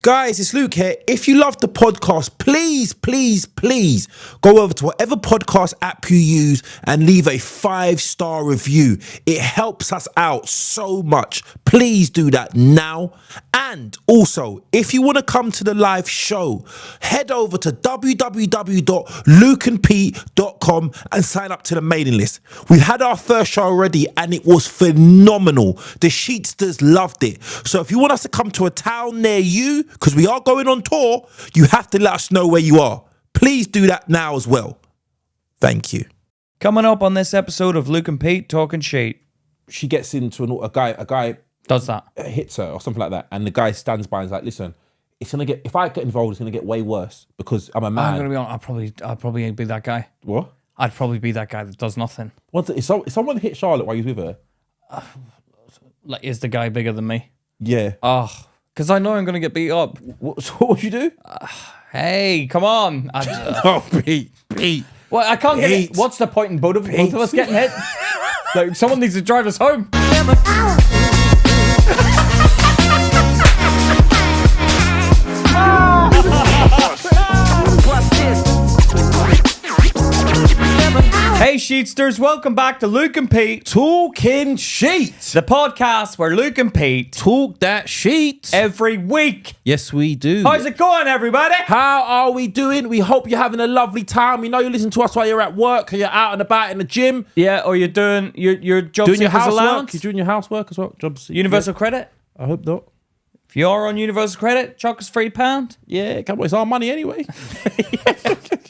Guys, it's Luke here. If you love the podcast, please go over to whatever podcast app you use and leave a 5-star review. It helps us out so much. Please do that now. And also, if you want to come to the live show, head over to www.lukeandpete.com and sign up to the mailing list. We've had our first show already and it was phenomenal. The Sheetsters loved it. So if you want us to come to a town near you, because we are going on tour, you have to let us know where you are. Please do that now as well. Thank you. Coming up on this episode of Luke and Pete Talking Sheet. She gets into a guy Does that. hits her or something like that, and the guy stands by and is like, listen, it's gonna get, if I get involved, it's gonna get way worse because I'm a man. I'm gonna be honest, I'd probably be that guy. What? I'd probably be that guy that does nothing. If someone hit Charlotte while you was with her? Like, is the guy bigger than me? Yeah. Oh, because I know I'm gonna get beat up. What would you do? Hey, come on. Oh, Pete. Well, I can't get Pete. it. What's the point in both of us getting hit? Like, someone needs to drive us home. Hey Sheetsters, welcome back to Luke and Pete Talking Sheet. the podcast where Luke and Pete Talk that sheet. every week. Yes, we do. How's it going, everybody? How are we doing? We hope you're having a lovely time. We know you listen to us while you're at work or you're out and about in the gym. Yeah, or you're doing your job Doing your seekers housework. allowance? You're doing your housework as well. Jobs. Universal credit? I hope not. If you are on universal credit, chuck us £3. Yeah, come on. It's our money anyway.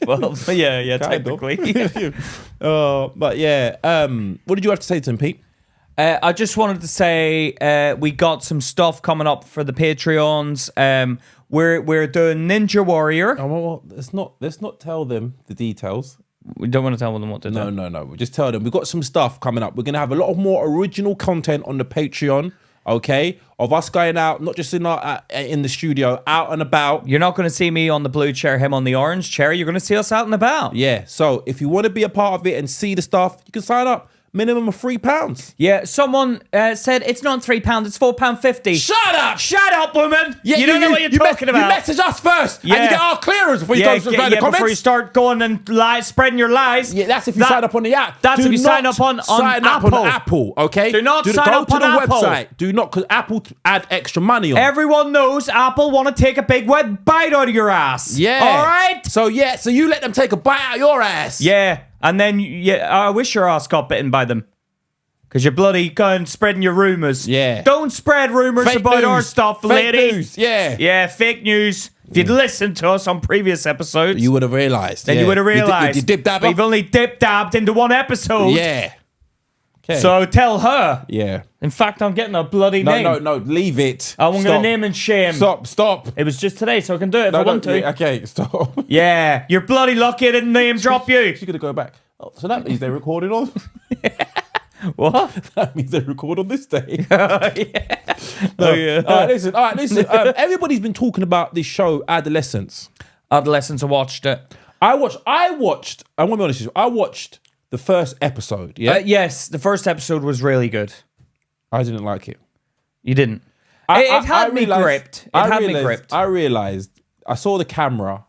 Well, yeah, Kind of. technically. But yeah, what did you have to say to him, Pete? I just wanted to say we got some stuff coming up for the Patreons. We're doing Ninja Warrior. Oh, well, let's not tell them the details. We don't want to tell them what to do. No. We just tell them we've got some stuff coming up. We're gonna have a lot of more original content on the Patreon. Okay, of us going out, not just in the studio, out and about. You're not going to see me on the blue chair, him on the orange chair. You're going to see us out and about. Yeah. So if you want to be a part of it and see the stuff, you can sign up. Minimum of £3. Yeah, someone said it's not £3, it's £4.50. Shut up, woman! Yeah, you don't know what you're talking about. You message us first, and Yeah. you get our clearance before you go to the comments. Before you start going and spreading your lies. Yeah, that's if you sign up on the app. That's if you sign up on Apple. Okay. Do not sign up on Apple. Go to the website. Do not, because Apple add extra money on. Everyone knows Apple want to take a big wet bite out of your ass. Yeah. All right. So you let them take a bite out of your ass. Yeah, and then I wish your ass got bitten by them. Because you're bloody going spreading your rumours. Yeah. Don't spread rumours Fake about news. our stuff, Fake lady. news, yeah. Yeah, fake news. If you'd listened to us on previous episodes, You would have realised. then you would have realised. You dip-dab We've only dip-dabbed into one episode. Yeah. Okay. So tell her. Yeah. In fact, I'm getting a bloody name. No. Leave it. I'm going to Stop. name and shame. Stop. It was just today, so I can do it if I want to. Okay, stop. Yeah, you're bloody lucky I didn't name drop you. She's going to go back. Oh, so that means they're recording on... What? That means they record on this day. Yeah. No. Oh, yeah. All right, listen. Everybody's been talking about this show, Adolescence. Adolescence, I watched it. I watched. I want to be honest with you. I watched the first episode. Yeah. Yes, the first episode was really good. I didn't like it. You didn't. It had me gripped. It had me gripped. I realized. I saw the camera,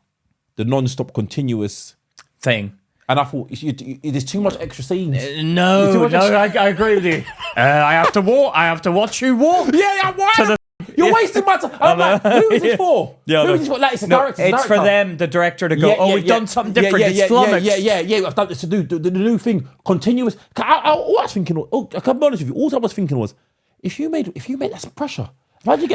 the non-stop continuous Thing. and I thought there's too much extra scenes. No, I agree with you. I have to walk. I have to watch you walk. Yeah, why? You're wasting my time. I'm like, who is this for? Yeah, who is this for? Like, it's a director. It's for them, the director, to go, we've done something different. It's flummoxed. Yeah. I've done this to do the new thing, continuous. All I was thinking was, I can be honest with you, all I was thinking was, if you made that's pressure. Imagine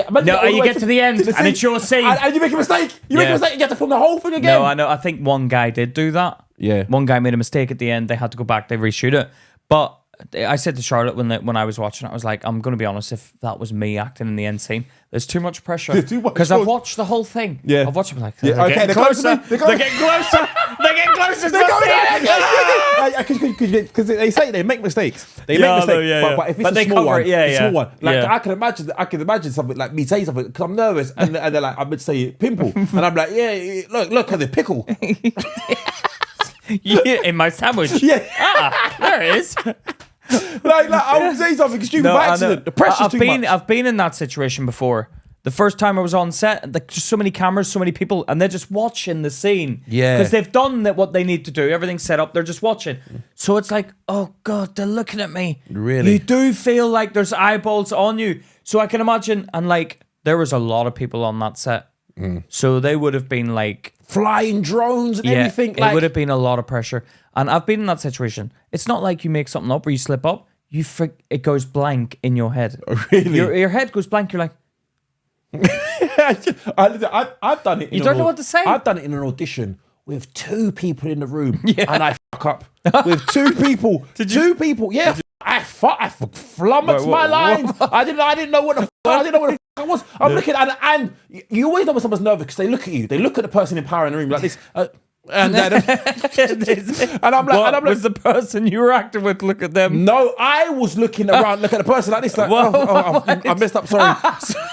You get to the end and it's your scene. And you make a mistake. You get to film the whole thing again. No, I know. I think one guy did do that. Yeah. One guy made a mistake at the end. They had to go back. They reshoot it. But I said to Charlotte when I was watching it, I was like, I'm going to be honest, if that was me acting in the end scene, there's too much pressure. Because I've watched the whole thing. Yeah. I've watched it like, they're getting closer. They're getting closer. They're getting closer. Because they say they make mistakes. They make mistakes. But if it's a small one, it's a small one. Like, I can imagine something like me saying something because I'm nervous and they're like, I would say pimple. And I'm like, yeah, look at the pickle. Yeah, in my sandwich. Yeah. There it is. like I would say something stupid by accident. The pressure's too much. I've been in that situation before. The first time I was on set, like, just so many cameras, so many people, and they're just watching the scene. Yeah. Because they've done what they need to do. Everything's set up. They're just watching. So it's like, oh, God, they're looking at me. Really? You do feel like there's eyeballs on you. So I can imagine, and like, there was a lot of people on that set. So they would have been like... Flying drones and everything. It would have been a lot of pressure. And I've been in that situation. It's not like you make something up or you slip up. It goes blank in your head. Really? Your head goes blank. You're like... I've done it. You don't know what to say. I've done it in an audition with 2 people in the room, and I fuck up with 2 people. Two people, yeah. I flummoxed my lines. I didn't know what the I was. I'm looking at, and you always know when someone's nervous because they look at you. They look at the person in power in the room like this. And then, and I'm like, was the person you were acting with? Look at them. No, I was looking around, look at the person like this, like, I messed up. Sorry,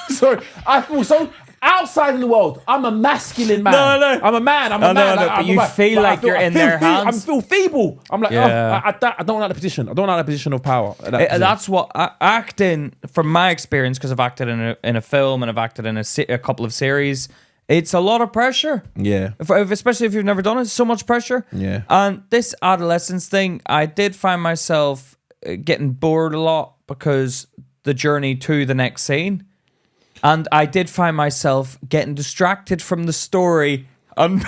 sorry. I feel so outside in the world. I'm a masculine man. No. I'm a man. I'm a man. But you feel like you're in their hands. I feel feeble. I'm like, I don't like the position. I don't like the position of power. That's what acting, from my experience, because I've acted in a film and I've acted in a couple of series. It's a lot of pressure. Yeah. Especially if you've never done it, so much pressure. Yeah. And this adolescence thing, I did find myself getting bored a lot because the journey to the next scene. And I did find myself getting distracted from the story and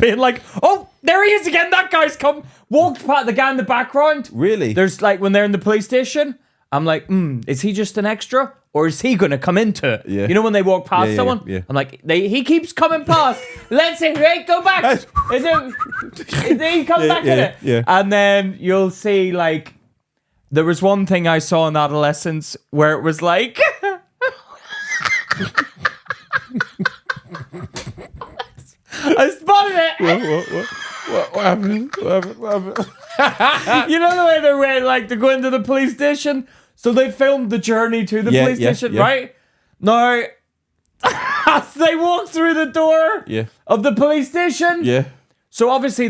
being like, oh, there he is again. That guy's come. Walked past the guy in the background. Really? There's like, when they're in the police station, I'm like, is he just an extra? Or is he going to come into it? Yeah. You know when they walk past someone? Yeah. I'm like, he keeps coming past. Let's see, right, go back. Is he come back in it? Yeah. And then you'll see, like, there was one thing I saw in Adolescence where it was like... I spotted it. What happened? You know the way they're wearing, like, to go into the police station? So they filmed the journey to the police station, right? Now, as they walk through the door of the police station, so obviously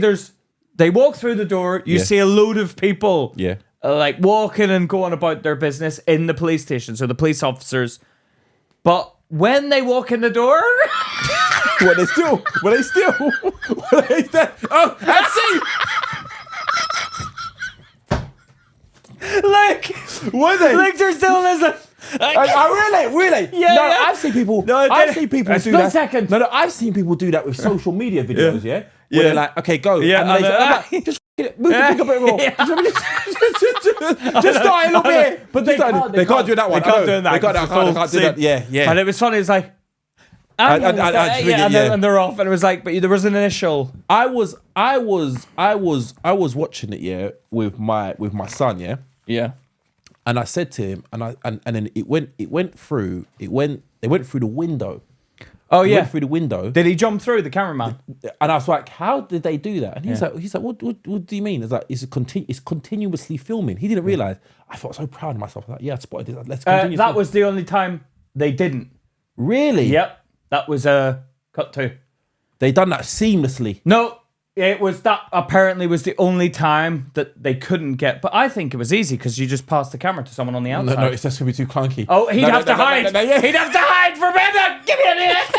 they walk through the door, you see a load of people like walking and going about their business in the police station, so the police officers. But when they walk in the door... Were they still? Oh, let's see! Like, were they? Like they're still in this. Really? Yeah, no, yeah. I've seen people. No, I've seen people do that. Second. No, I've seen people do that with social media videos. Yeah, where they're like, okay, go. Yeah, and I'm like, just move the finger a bit more. Just start a little bit. But they can't do that one. They can't do that. They can't do that. Yeah. And it was funny. It's like. And they're off, and it was like, but there was an initial. I was watching it, with my son, and I said to him, and then they went through the window. Oh He yeah, went through the window. Did he jump through the cameraman? And I was like, how did they do that? And he's like, what do you mean? It's like it's continuously filming. He didn't realize. I felt so proud of myself. Like, I spotted it. Let's continue. That was the only time they didn't. Really? Yep. That was cut to. They done that seamlessly. No, it was that apparently was the only time that they couldn't get. But I think it was easy because you just passed the camera to someone on the outside. No, it's just gonna be too clunky. Oh, he'd have to hide. He'd have to hide for a minute. Give me a minute.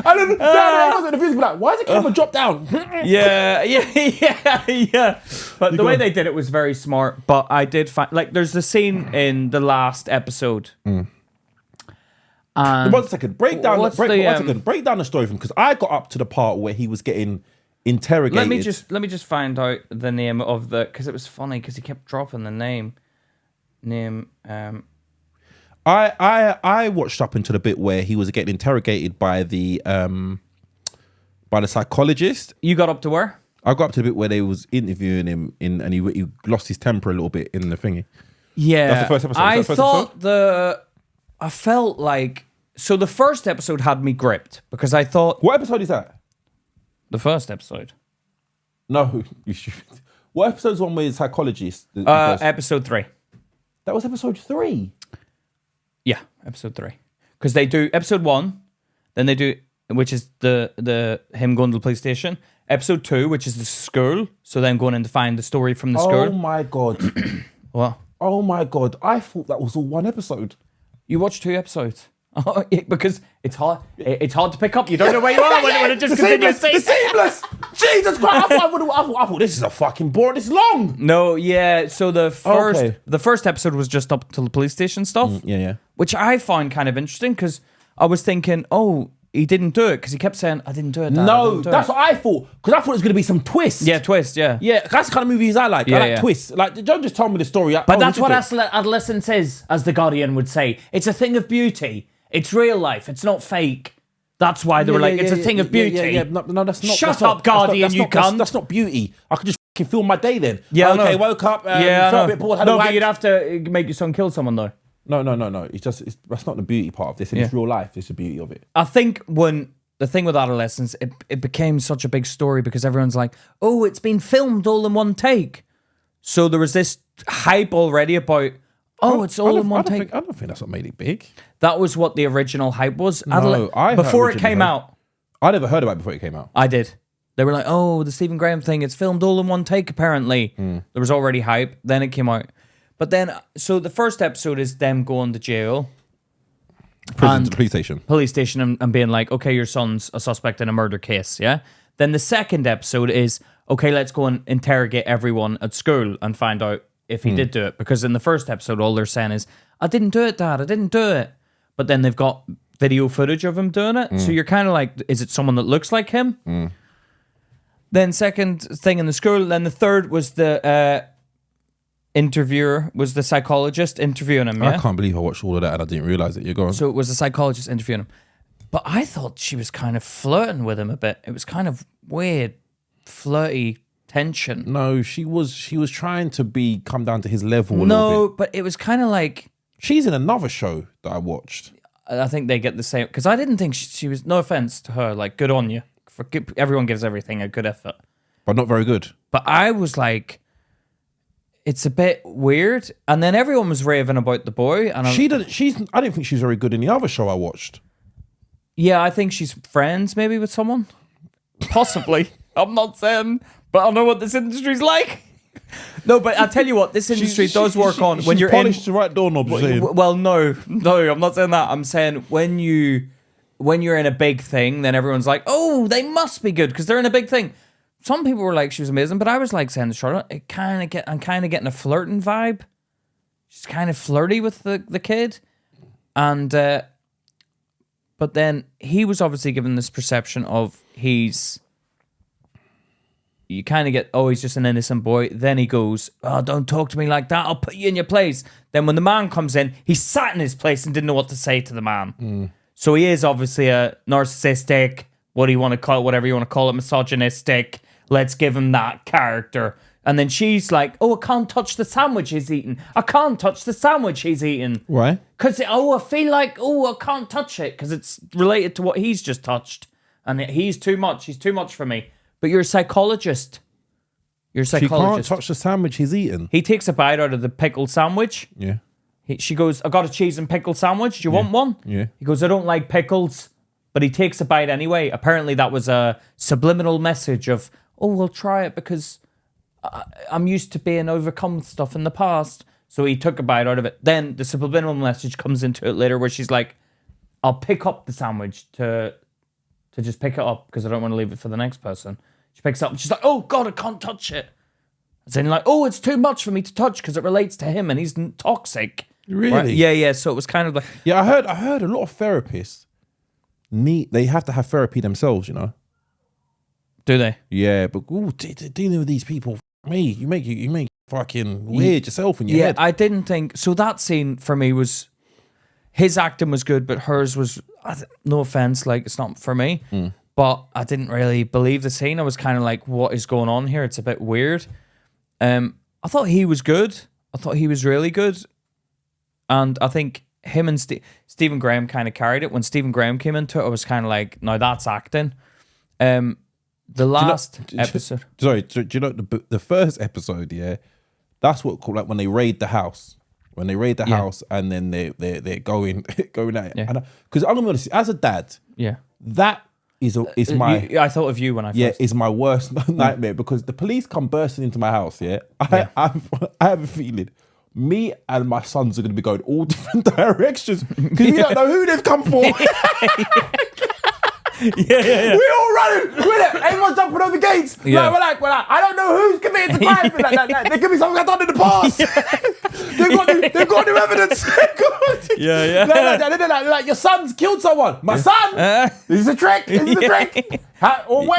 And then I was in the video like, why does the camera drop down? Yeah. But the way they did it was very smart. But I did find, like, there's the scene in the last episode. One second, break down the story from, because I got up to the part where he was getting interrogated. Let me just find out the name of because it was funny because he kept dropping the name. I watched up into the bit where he was getting interrogated by the psychologist. You got up to where? I got up to the bit where they was interviewing him and he lost his temper a little bit in the thingy. Yeah, that's the first episode. I felt like, so the first episode had me gripped because I thought. What episode is that? The first episode. No, you stupid. What episode's one with the psychologist? Episode 3. That was episode 3. Yeah, episode 3. Because they do episode 1, then they do, which is the him going to the police station. Episode 2, which is the school. So then going in to find the story from the school. Oh my God. What? Oh my God. I thought that was all one episode. You watched 2 episodes. Because it's hard to pick up. You don't know where you are when it just continues. The seamless. Jesus Christ! I thought this is a fucking boring. This is long. No, yeah. So the first episode was just up to the police station stuff. Yeah. Which I found kind of interesting because I was thinking, oh, he didn't do it because he kept saying, I didn't do it, Dad. No, that's what I thought. Because I thought it was going to be some twist. Yeah, twist, yeah. Yeah, that's the kind of movies I like. I like twists. Like, don't just tell me the story. But that's what adolescence is, as The Guardian would say. It's a thing of beauty. It's real life. It's not fake. That's why they were like, it's a thing of beauty. Yeah. No, that's not. Shut up, Guardian, you cunt. That's not beauty. I could just fucking film my day then. Yeah, okay, woke up, felt a bit bored, had a wank. But you'd have to make your son kill someone, though. No. That's not the beauty part of this. It's real life. It's the beauty of it. I think the thing with Adolescence, it became such a big story because everyone's like, oh, it's been filmed all in one take. So there was this hype already about, it's all in one take. I don't think that's what made it big. That was what the original hype was. Before it came out. I never heard about it before it came out. I did. They were like, oh, the Stephen Graham thing, it's filmed all in one take, apparently. There was already hype. Then it came out. But then, so the first episode is them going to jail. Police station. And being like, okay, your son's a suspect in a murder case, yeah? Then the second episode is, okay, let's go and interrogate everyone at school and find out if he did do it. Because in the first episode, all they're saying is, I didn't do it, Dad, I didn't do it. But then they've got video footage of him doing it. So you're kind of like, is it someone that looks like him? Then second thing in the school. Then the third was the interviewer, was the psychologist interviewing him. Yeah? I can't believe I watched all of that and I didn't realize it. You're going. So it was a psychologist interviewing him. But I thought she was kind of flirting with him a bit. It was kind of weird, flirty tension. No, she was trying to come down to his level a little No, bit. but it was kind of like... She's in another show that I watched. I think they get the same... Because I didn't think she was... No offense to her, like, good on you. Everyone gives everything a good effort. But not very good. But I was like... It's a bit weird. And then everyone was raving about the boy. And I didn't think she was very good in the other show I watched. Yeah, I think she's friends maybe with someone. Possibly. I'm not saying, but I know what this industry's like. No, but I tell you what, this industry does work on when you're polished the right doorknobs. Well, no, I'm not saying that. I'm saying when you're in a big thing, then everyone's like, oh, they must be good because they're in a big thing. Some people were like, she was amazing, but I was like saying to Charlotte, I'm kind of getting a flirting vibe. She's kind of flirty with the kid, and but then he was obviously given this perception of you kind of get, he's just an innocent boy. Then he goes, oh, don't talk to me like that. I'll put you in your place. Then when the man comes in, he sat in his place and didn't know what to say to the man. So he is obviously a narcissistic, what do you want to call it, whatever you want to call it, misogynistic. Let's give him that character. And then she's like, oh, I can't touch the sandwich he's eating. I can't touch the sandwich he's eating. Why? Because, I feel like, I can't touch it because it's related to what he's just touched. And he's too much. He's too much for me. But you're a psychologist. You're a psychologist. She can't touch the sandwich he's eating. He takes a bite out of the pickled sandwich. Yeah. She goes, I got a cheese and pickle sandwich. Do you want one? Yeah. He goes, I don't like pickles. But he takes a bite anyway. Apparently that was a subliminal message of, we'll try it because I'm used to being overcome with stuff in the past. So he took a bite out of it. Then the subliminal message comes into it later where she's like, I'll pick up the sandwich to just pick it up because I don't want to leave it for the next person. She picks it up and she's like, oh God, I can't touch it. And then like, it's too much for me to touch because it relates to him and he's toxic. Really? Right? Yeah. So it was kind of like... Yeah, I heard a lot of therapists they have to have therapy themselves, you know? Do they? Yeah, but dealing with these people, you make fucking weird yourself in your head. Yeah, I didn't think... So that scene for me was... His acting was good, but hers was... No offense, like, it's not for me. But I didn't really believe the scene. I was kind of like, what is going on here? It's a bit weird. I thought he was good. I thought he was really good. And I think him and Stephen Graham kind of carried it. When Stephen Graham came into it, I was kind of like, no, that's acting. The last episode... Sorry, do you know the first episode, yeah? That's what called, like, when they raid the house. When they raid the house and then they're going at it. Yeah. Because I'm gonna say, as a dad, that is my... I thought of you when I first... Yeah, is my worst nightmare because the police come bursting into my house, I have a feeling me and my sons are going to be going all different directions because we don't know who they've come for. Yeah. We're all running. Everyone's jumping over gates. Yeah. We're like, I don't know who's committed the crime. There could be something I've done in the past. They've got new evidence. They're like, your son's killed someone. My son? This is a trick. But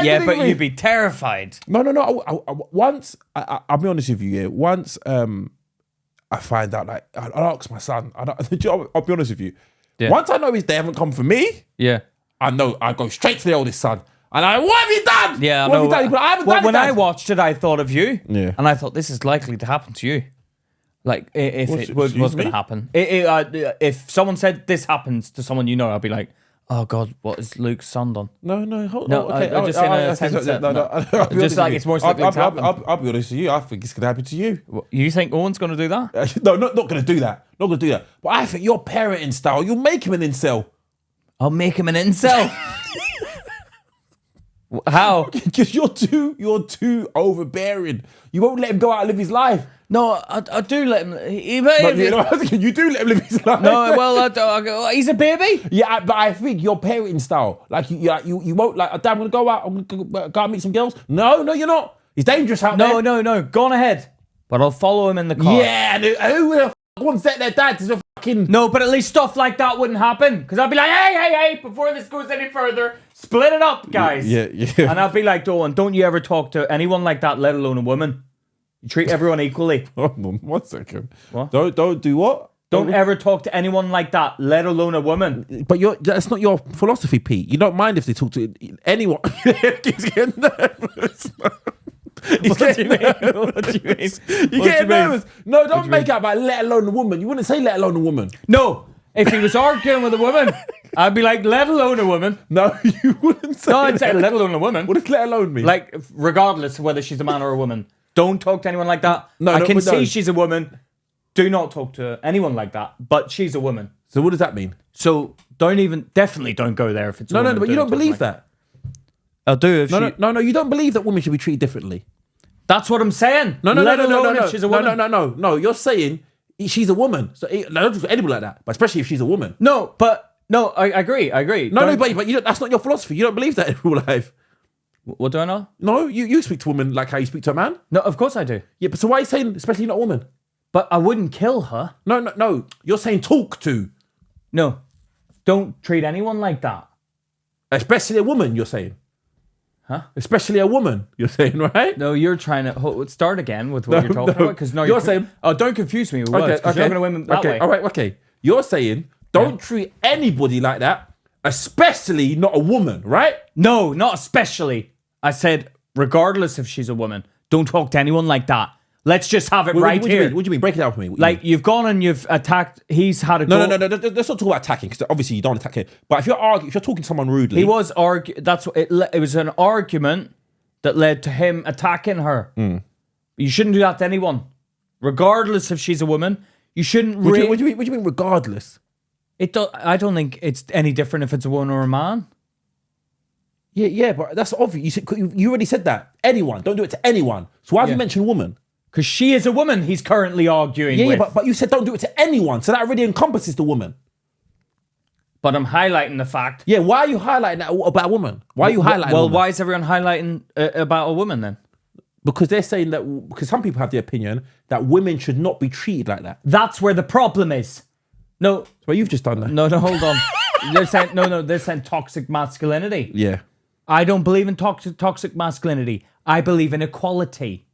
you'd be terrified. No. Once, I'll be honest with you, once I find out, like, I'll ask my son. I'll be honest with you. Yeah. Once I know they haven't come for me, I know I go straight to the oldest son. And what have you done? Yeah, what have you done? But I haven't done it, when Dad. I watched it, I thought of you. Yeah. And I thought, this is likely to happen to you. Like, if it was going to happen. If someone said this happens to someone you know, I'd be like, oh, God, what is Luke's son done? No, hold on. Okay. I'm just saying just like it's more likely to happen. I'll be honest with you. I think it's going to happen to you. You think Owen's going to do that? No, not going to do that. Not going to do that. But I think your parenting style, you'll make him an incel. I'll make him an incel. How? Because you're too overbearing. You won't let him go out and live his life. No, I do let him. You do let him live his life. No, well, he's a baby. Yeah, but I think your parenting style, like you won't like. Dad, I'm gonna go out. I'm gonna go out and meet some girls. No, you're not. He's dangerous out there. No. Go on ahead. But I'll follow him in the car. Yeah, who the f wants their dad to fucking? No, but at least stuff like that wouldn't happen. Because I'd be like, hey, before this goes any further, split it up, guys. Yeah. And I'd be like, don't you ever talk to anyone like that, let alone a woman. You treat everyone equally. Hold on, 1 second. What? Don't do what? Don't ever talk to anyone like that, let alone a woman. But that's not your philosophy, Pete. You don't mind if they talk to anyone. He's getting nervous. What do you mean? You get nervous. No, don't make out about let alone a woman. You wouldn't say let alone a woman. No. If he was arguing with a woman, I'd be like, let alone a woman. No, you wouldn't say. No, I'd say let alone a woman. What does let alone mean? Like, regardless of whether she's a man or a woman. Don't talk to anyone like that. I can see she's a woman. Do not talk to anyone like that. But she's a woman. So what does that mean? So definitely don't go there if it's a woman. No, but you don't believe that. I'll do if No, you don't believe that women should be treated differently. That's what I'm saying. No, if she's a woman. No, you're saying she's a woman. So don't talk to anybody like that, but especially if she's a woman. No, I agree. No, but you don't, that's not your philosophy. You don't believe that in real life. What do I know? No, you speak to women like how you speak to a man. No, of course I do. Yeah, but so why are you saying especially not a woman? But I wouldn't kill her. No. You're saying talk to. No, don't treat anyone like that. Especially a woman, you're saying. Huh? Especially a woman, you're saying, right? No, you're trying to start again with what you're talking about. Because now you're saying. Oh, don't confuse me with words. Okay. You're going to win that way. All right, okay. You're saying don't treat anybody like that, especially not a woman, right? No, not especially. I said, regardless if she's a woman, don't talk to anyone like that. Let's just have it here. What do you mean? Break it down for me. Like, you've gone and you've attacked. He's had a go. No. Let's not talk about attacking, because obviously you don't attack him. But if you're talking to someone rudely, he was That's what it was, an argument that led to him attacking her. You shouldn't do that to anyone, regardless if she's a woman. You shouldn't. What do you mean? Regardless, I don't think it's any different if it's a woman or a man. Yeah, but that's obvious. You already said that. Anyone, don't do it to anyone. So why have you mentioned woman? Because she is a woman he's currently arguing with. Yeah, but you said don't do it to anyone. So that already encompasses the woman. But I'm highlighting the fact. Yeah, why are you highlighting that about a woman? Why are you highlighting Well, why is everyone highlighting about a woman then? Because they're saying that, because some people have the opinion that women should not be treated like that. That's where the problem is. No. Well, you've just done that. No, hold on. They're saying, they're saying toxic masculinity. Yeah. I don't believe in toxic masculinity. I believe in equality.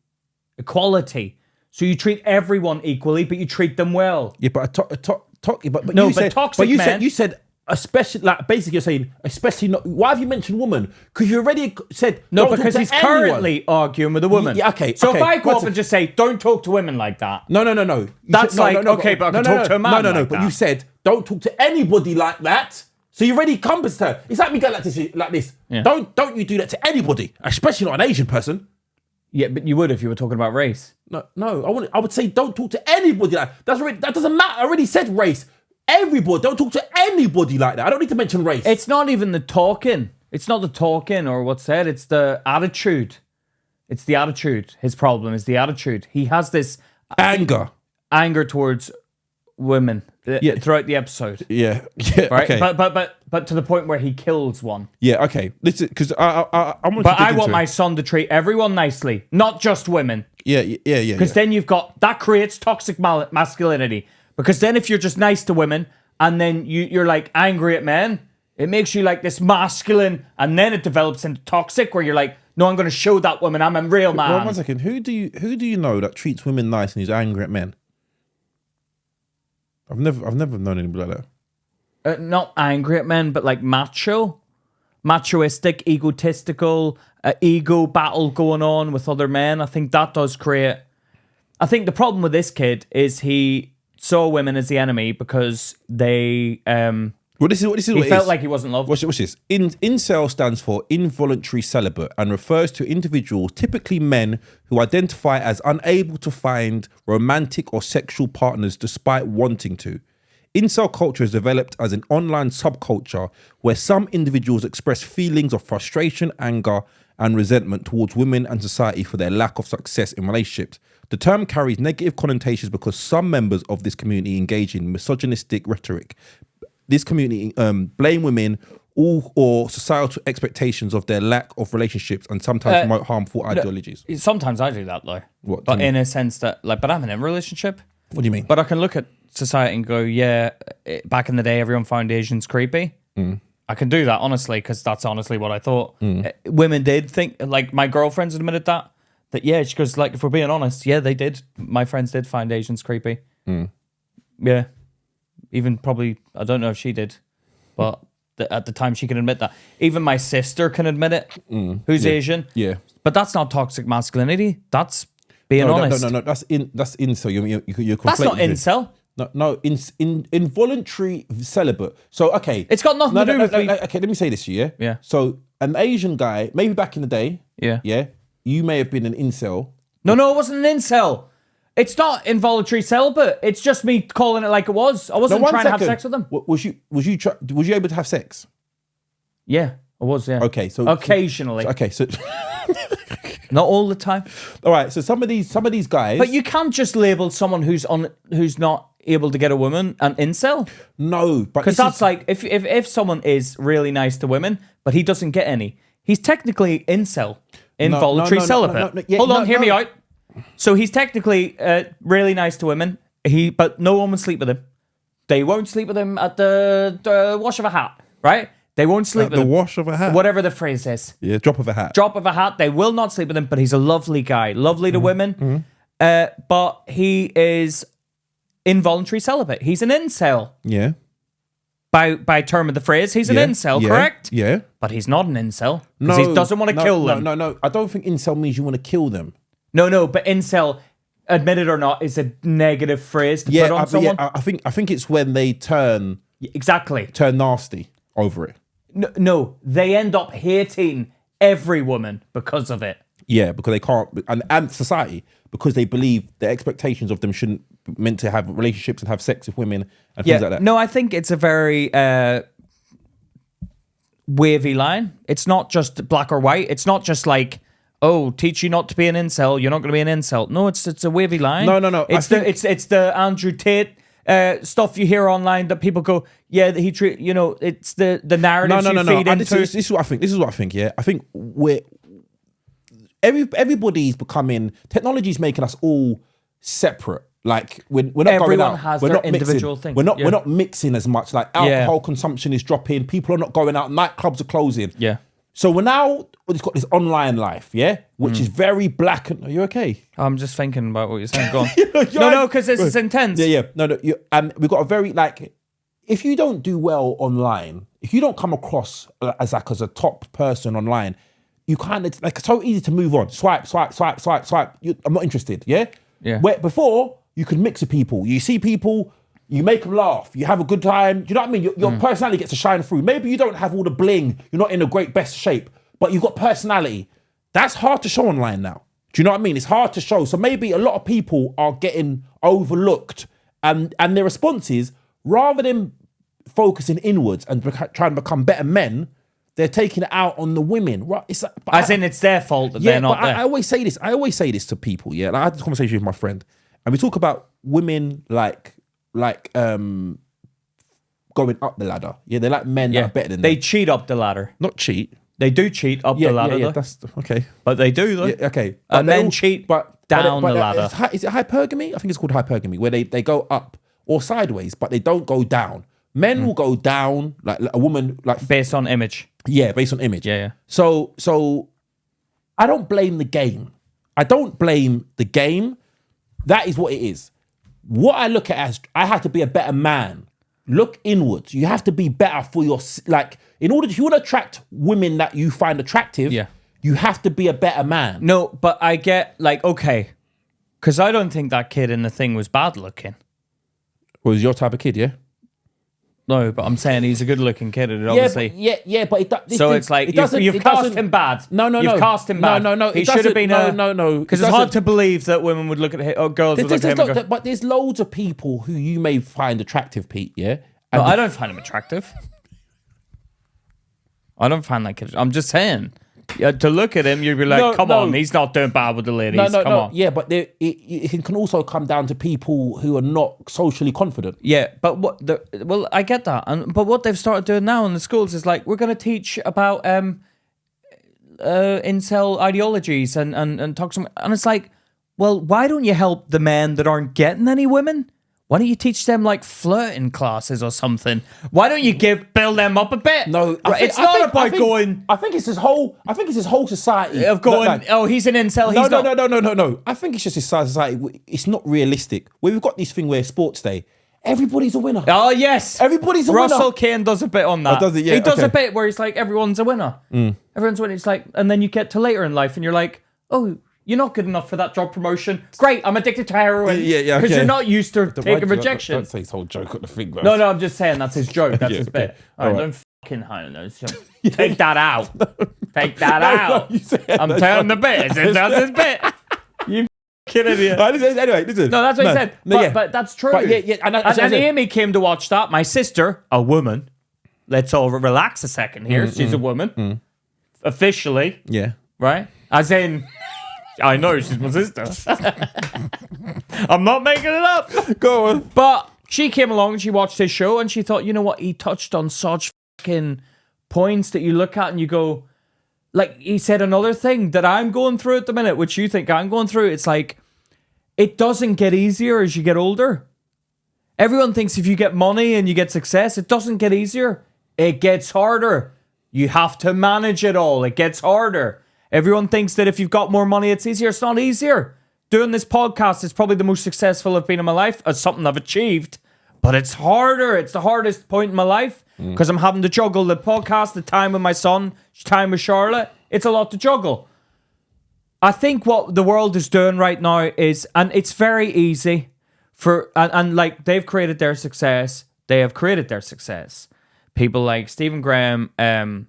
Equality. So you treat everyone equally, but you treat them well. Yeah, but toxic men. You said especially, like, basically you're saying especially not. Why have you mentioned woman? Because you already said no, because he's currently arguing with a woman. Yeah, okay. So if I go up and just say, don't talk to women like that. No. That's but I can talk to a man. No. But you said don't talk to anybody like that. So you already encompassed her. It's like me going like this. Yeah. Don't you do that to anybody, especially not an Asian person. Yeah, but you would if you were talking about race. No. I would say don't talk to anybody like that. That doesn't matter. I already said race. Everybody, don't talk to anybody like that. I don't need to mention race. It's not even the talking. It's not the talking or what's said. It's the attitude. It's the attitude. His problem is the attitude. He has this anger. anger towards women throughout the episode. Yeah. Right. Okay. But to the point where he kills one. Yeah. Okay. Listen, because I want. But I want my son to treat everyone nicely, not just women. Yeah. Because then you've got that creates toxic masculinity. Because then if you're just nice to women and then you're like angry at men, it makes you like this masculine, and then it develops into toxic, where you're like, no, I'm going to show that woman I'm a real man. Well, 1 second. Who do you know that treats women nice and is angry at men? I've never known anybody like that. Not angry at men, but like machoistic, egotistical, ego battle going on with other men. I think that does create. I think the problem with this kid is he saw women as the enemy because they. Well, this is he felt like he wasn't loved. What's this? Incel stands for involuntary celibate and refers to individuals, typically men, who identify as unable to find romantic or sexual partners despite wanting to. Incel culture has developed as an online subculture where some individuals express feelings of frustration, anger, and resentment towards women and society for their lack of success in relationships. The term carries negative connotations because some members of this community engage in misogynistic rhetoric. This community blame women or societal expectations of their lack of relationships and sometimes promote harmful ideologies. Sometimes I do that though. What? But in a sense that, like, but I'm in a relationship. What do you mean? But I can look at society and go, yeah, back in the day, everyone found Asians creepy. I can do that, honestly, because that's honestly what I thought. Women did think, like, my girlfriends admitted that yeah, she goes, like, if we're being honest, yeah, they did. My friends did find Asians creepy. Yeah. Even probably, I don't know if she did, but at the time she can admit that. Even my sister can admit it, who's Asian. Yeah. But that's not toxic masculinity. That's being honest. No. That's incel. You're that's not incel. No, involuntary celibate. So, okay. It's got nothing to do with okay, let me say this to you, Yeah. So, an Asian guy, maybe back in the day, Yeah, you may have been an incel. No, it wasn't an incel. It's not involuntary celibate. It's just me calling it like it was. I wasn't trying to have sex with them. Was you able to have sex? Yeah, I was. Yeah. Okay, so occasionally. So not all the time. All right. So some of these guys. But you can't just label someone who's not able to get a woman an incel. No, but because that's like if someone is really nice to women, but he doesn't get any, he's technically incel, involuntary celibate. Hold on, hear me out. So he's technically really nice to women, but no one will sleep with him. They won't sleep with him at the wash of a hat, right? They won't sleep with him. The wash of a hat? Whatever the phrase is. Yeah, drop of a hat. Drop of a hat. They will not sleep with him, but he's a lovely guy. Lovely to women. But he is involuntary celibate. He's an incel. Yeah. By term of the phrase, he's an incel, correct? Yeah. But he's not an incel. Because he doesn't want to kill them. No. I don't think incel means you want to kill them. No, but incel, admit it or not, is a negative phrase to put on someone. Yeah, I think it's when they turn nasty over it. No, they end up hating every woman because of it. Yeah, because they can't, and society, because they believe the expectations of them shouldn't be meant to have relationships and have sex with women and things like that. No, I think it's a very wavy line. It's not just black or white. It's not just like, oh, teach you not to be an incel, you're not going to be an incel. No, it's a wavy line. No. It's the Andrew Tate stuff you hear online that people go, yeah, it's the narrative you feed into. This is what I think. Yeah, I think everybody's becoming, technology's making us all separate. Like we're not Everyone going out. has we're their not individual mixing. thing. We're not mixing as much. Like alcohol consumption is dropping. People are not going out. Nightclubs are closing. Yeah. So we're now, it's got this online life, which is very black. Are you okay? I'm just thinking about what you're saying. Go on. No, because this is intense. Yeah. No. And we've got a very, like, if you don't do well online, if you don't come across as a top person online, you kind of, like, it's so easy to move on. Swipe. I'm not interested, yeah? Where before, you could mix with people. You see people, you make them laugh. You have a good time. Do you know what I mean? Your personality gets to shine through. Maybe you don't have all the bling. You're not in a great best shape, but you've got personality. That's hard to show online now. Do you know what I mean? It's hard to show. So maybe a lot of people are getting overlooked, and their response is, rather than focusing inwards and trying to become better men, they're taking it out on the women. Right? It's like, it's their fault that they're not there. I always say this to people. Yeah, like I had this conversation with my friend, and we talk about women like going up the ladder. Yeah, they like men that are better than them. They cheat up the ladder. Not cheat. They do cheat up the ladder. Yeah, though. that's okay. But they do though. Yeah, okay. And men cheat down the ladder. Is it hypergamy? I think it's called hypergamy, where they go up or sideways, but they don't go down. Men will go down, like a woman, like based on image. Yeah, based on image. Yeah. So I don't blame the game. That is what it is. What I look at as I have to be a better man. Look inwards. You have to be better for your, like, in order, if you want to attract women that you find attractive, you have to be a better man. No, but I get, like, okay, because I don't think that kid in the thing was bad looking. Was your type of kid, yeah? No, but I'm saying he's a good-looking kid, and obviously. It's like you've cast him bad. No. You've cast him bad. No. He should have been no. Because it's hard to believe that women would look at him, or girls would look at him and go, but there's loads of people who you may find attractive, Pete. Yeah. No, I don't find him attractive. I don't find that kid. I'm just saying. Yeah, to look at him, you'd be like, come on, he's not doing bad with the ladies. Come on. Yeah, but it can also come down to people who are not socially confident. Yeah, but well, I get that. But what they've started doing now in the schools is like, we're going to teach about incel ideologies and toxic. And it's like, well, why don't you help the men that aren't getting any women? Why don't you teach them like flirting classes or something? Why don't you build them up a bit? No, it's not about going. I think it's his whole society of going. He's an incel. No. I think it's just his society. It's not realistic. We've got this thing where sports day, everybody's a winner. Oh yes, everybody's a winner. Russell Kane does a bit on that. Does it? Yeah, he does a bit where he's like, everyone's a winner. Everyone's winning. It's like, and then you get to later in life, and you're like, oh. You're not good enough for that job promotion. Great, I'm addicted to heroin. Yeah, because you're not used to taking rejection. Don't say his whole joke on the thing, bro. No, I'm just saying that's his joke. That's his bit. All right, don't fucking hide those. Take that out. Take that out. I'm telling the bit. That's his bit. You fucking idiot. Anyway, listen. No, that's what he said. But that's true. But and Amy came to watch that. My sister, a woman. Let's all relax a second here. She's a woman. Officially. Yeah. Right? As in... I know, she's my sister. I'm not making it up. Go on. But she came along and she watched his show and she thought, you know what? He touched on such fucking points that you look at and you go, like, he said another thing that I'm going through at the minute, which you think I'm going through. It's like, it doesn't get easier as you get older. Everyone thinks if you get money and you get success, it doesn't get easier. It gets harder. You have to manage it all. It gets harder. Everyone thinks that if you've got more money, it's easier. It's not easier. Doing this podcast is probably the most successful I've been in my life. It's something I've achieved, but it's harder. It's the hardest point in my life because I'm having to juggle the podcast, the time with my son, time with Charlotte. It's a lot to juggle. I think what the world is doing right now is, and it's very easy for, and like they've created their success. They have created their success. People like Stephen Graham, Charlie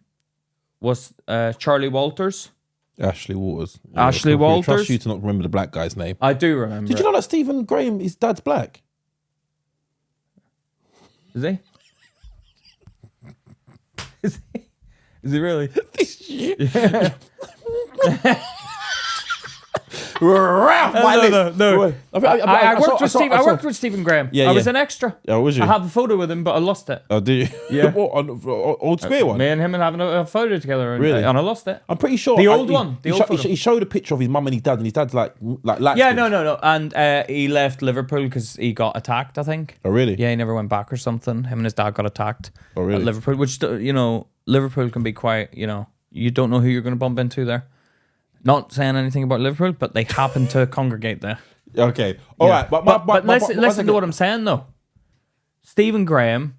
Walters. Ashley Waters. Ashley Walters. I trust you to not remember the black guy's name. I do remember. Did you know that Stephen Graham, his dad's black? Is he? Is he really? This shit. No. I worked with Stephen Graham. I was an extra. Oh, was you? I have a photo with him, but I lost it. Oh, do you? Yeah. What, on Old Square one? Me and him having a photo together. Really? And I lost it. I'm pretty sure. The old one. He showed a picture of his mum and his dad, and his dad's like yeah, no. And he left Liverpool because he got attacked, I think. Oh, really? Yeah, he never went back or something. Him and his dad got attacked at Liverpool, which, Liverpool can be quite, you don't know who you're going to bump into there. Not saying anything about Liverpool, but they happen to congregate there. Okay. All right. But listen to what I'm saying, though. Stephen Graham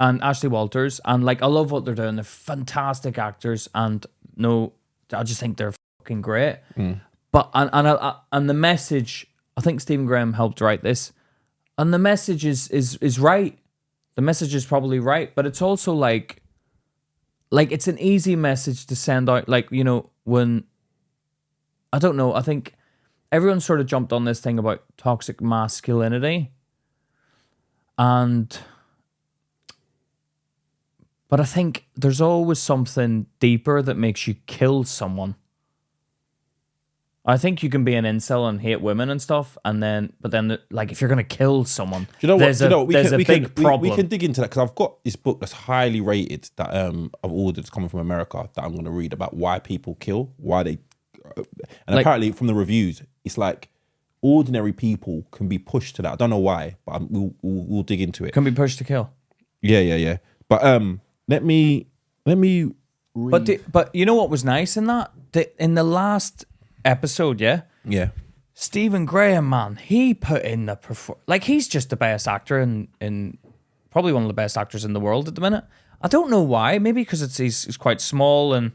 and Ashley Walters, and like, I love what they're doing. They're fantastic actors, and I just think they're fucking great. But, and the message, I think Stephen Graham helped write this, and the message is right. The message is probably right, but it's also like it's an easy message to send out, when, I don't know, I think everyone sort of jumped on this thing about toxic masculinity. But I think there's always something deeper that makes you kill someone. I think you can be an incel and hate women and stuff, but then like if you're gonna kill someone, there's a big problem. We can dig into that because I've got this book that's highly rated that I've ordered. It's coming from America that I'm going to read about why people kill, and apparently from the reviews, it's like ordinary people can be pushed to that. I don't know why, but we'll dig into it. Can be pushed to kill. Yeah. But let me read. But you know what was nice in that? In the last episode, yeah, Stephen Graham, man, he put in the like he's just the best actor in probably one of the best actors in the world at the minute. I don't know why. Maybe because he's quite small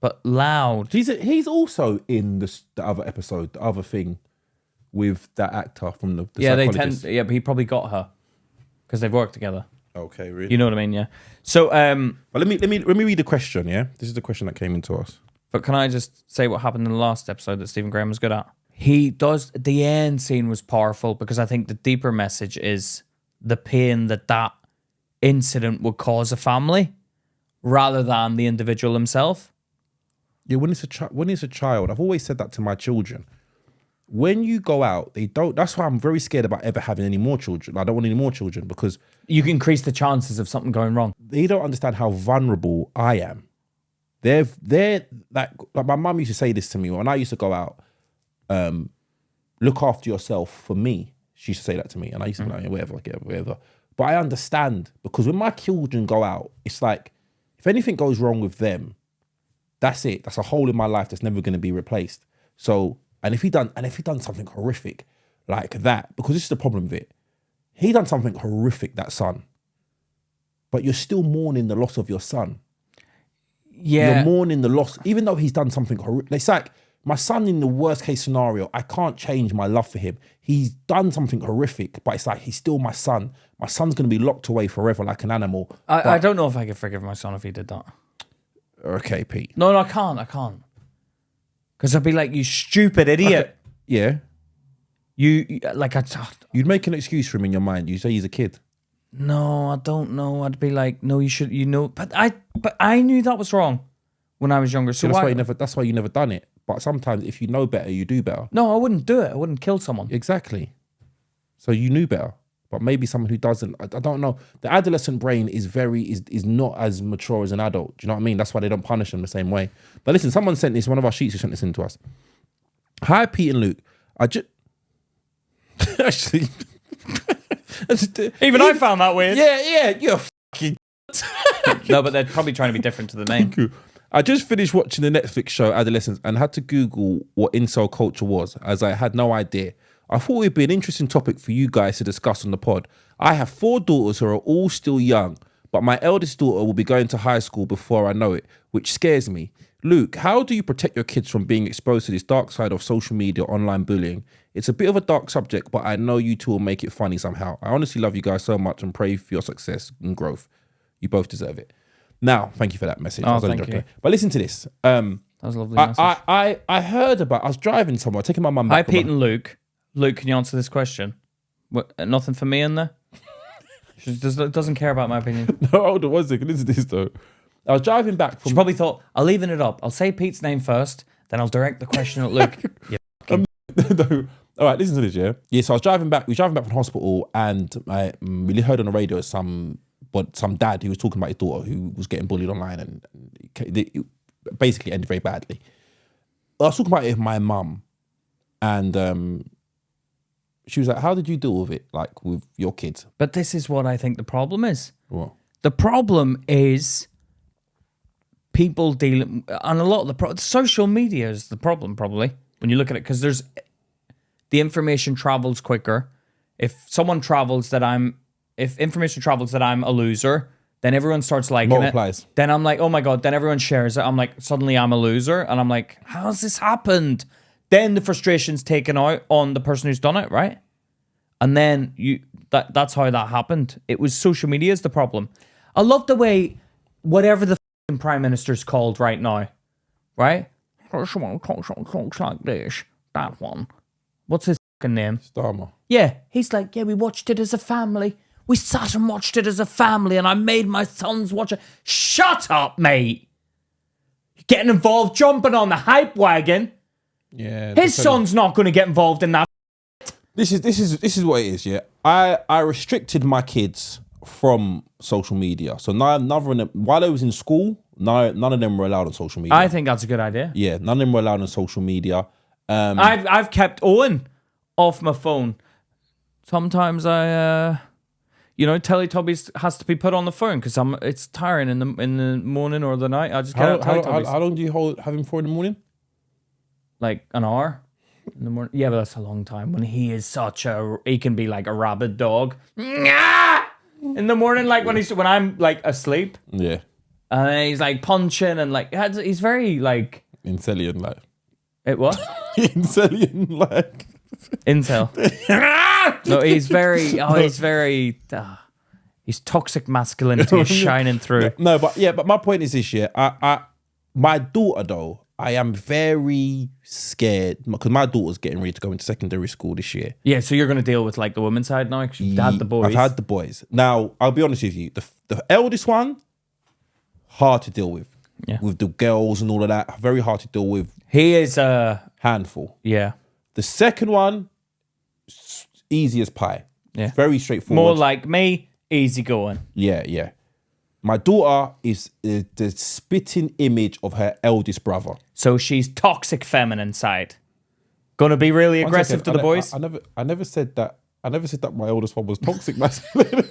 but loud. He's also in the other episode, the other thing with that actor from the psychologist. But he probably got her because they've worked together. Okay, really? You know what I mean, yeah. So, but let me read the question. Yeah, this is the question that came into us. But can I just say what happened in the last episode that Stephen Graham was good at? The end scene was powerful because I think the deeper message is the pain that incident would cause a family rather than the individual himself. Yeah, when it's a child, I've always said that to my children. When you go out, they don't. That's why I'm very scared about ever having any more children. I don't want any more children because you can increase the chances of something going wrong. They don't understand how vulnerable I am. They're like my mum used to say this to me when I used to go out. Look after yourself for me. She used to say that to me, and I used to be like, whatever. But I understand because when my children go out, it's like if anything goes wrong with them, that's it. That's a hole in my life that's never going to be replaced. So. And if he done something horrific like that, because this is the problem with it, he done something horrific, that son. But you're still mourning the loss of your son. Yeah. You're mourning the loss, even though he's done something horrific. It's like my son in the worst case scenario, I can't change my love for him. He's done something horrific, but it's like he's still my son. My son's going to be locked away forever like an animal. I don't know if I could forgive my son if he did that. Okay, Pete. No, I can't. Because I'd be like, you stupid idiot. Okay. Yeah. You'd make an excuse for him in your mind. You say he's a kid. No, I don't know. I'd be like, no, you should, But I knew that was wrong when I was younger. So that's why you never done it. But sometimes if you know better, you do better. No, I wouldn't do it. I wouldn't kill someone. Exactly. So you knew better. But maybe someone who doesn't, I don't know. The adolescent brain is not as mature as an adult. Do you know what I mean? That's why they don't punish them the same way. But listen, someone sent this, one of our sheets who sent this in to us. Hi, Pete and Luke. Actually, I found that weird. Yeah, you're fucking. No, but they're probably trying to be different to the name. Thank you. I just finished watching the Netflix show Adolescence and had to Google what incel culture was, as I had no idea. I thought it'd be an interesting topic for you guys to discuss on the pod. I have 4 daughters who are all still young, but my eldest daughter will be going to high school before I know it, which scares me. Luke, how do you protect your kids from being exposed to this dark side of social media, online bullying? It's a bit of a dark subject, but I know you two will make it funny somehow. I honestly love you guys so much and pray for your success and growth. You both deserve it. Now, thank you for that message. Thank you. But listen to this. That was a lovely message. I heard about, I was driving somewhere, taking my mum back. Hi, Pete and Luke. Luke, can you answer this question? What, nothing for me in there? She doesn't care about my opinion. No, hold on 1 second. Listen to this though. I was driving back from... She probably thought, I'll leave it up. I'll say Pete's name first, then I'll direct the question at Luke. No. All right, listen to this, yeah? Yeah, so I was driving back. We were driving back from hospital and I really heard on the radio some dad who was talking about his daughter who was getting bullied online and it basically ended very badly. I was talking about it with my mum and... she was like, how did you deal with it, like, with your kids? But this is what I think the problem is. What? The problem is people dealing... And a lot of the... social media is the problem, probably, when you look at it, because there's... The information travels quicker. If information travels that I'm a loser, then everyone starts liking Multiplies. it. Then I'm like, oh my God, then everyone shares it. I'm like, suddenly I'm a loser. And I'm like, how's this happened? Then the frustration's taken out on the person who's done it, right? And then that's how that happened. It was social media is the problem. I love the way whatever the Prime Minister's called right now, right? This one talks like this, that one. What's his name? Starmer. Yeah, he's like, yeah, we watched it as a family. We sat and watched it as a family and I made my sons watch it. Shut up, mate. You're getting involved, jumping on the hype wagon. Yeah. His son's not going to get involved in that. This is what it is, yeah. I restricted my kids from social media. So none of them, while I was in school, none of them were allowed on social media. I think that's a good idea. Yeah, none of them were allowed on social media. I've kept Owen off my phone. Sometimes I Teletubbies has to be put on the phone because it's tiring in the morning or the night. I just get Teletubbies. How long do you have him for in the morning? Like an hour in the morning. Yeah, but that's a long time. When he is he can be like a rabid dog. In the morning, like when I'm like asleep. Yeah. And he's like punching and like he's very like Incelian like. It what? Incelian like. Incel. No, he's very. He's toxic masculinity is shining through. No, but my point is this year. My daughter though, I am very scared because my daughter's getting ready to go into secondary school this year. Yeah, so you're going to deal with like the women's side now. You've had the boys. I've had the boys. Now I'll be honest with you. The eldest one, hard to deal with. Yeah. With the girls and all of that, very hard to deal with. He is a handful. Yeah. The second one, easy as pie. Yeah. Very straightforward. More like me, easy going. Yeah. My daughter is the spitting image of her eldest brother. So she's toxic feminine side. Gonna be really aggressive to the boys? I never said that. I never said that my eldest one was toxic masculine.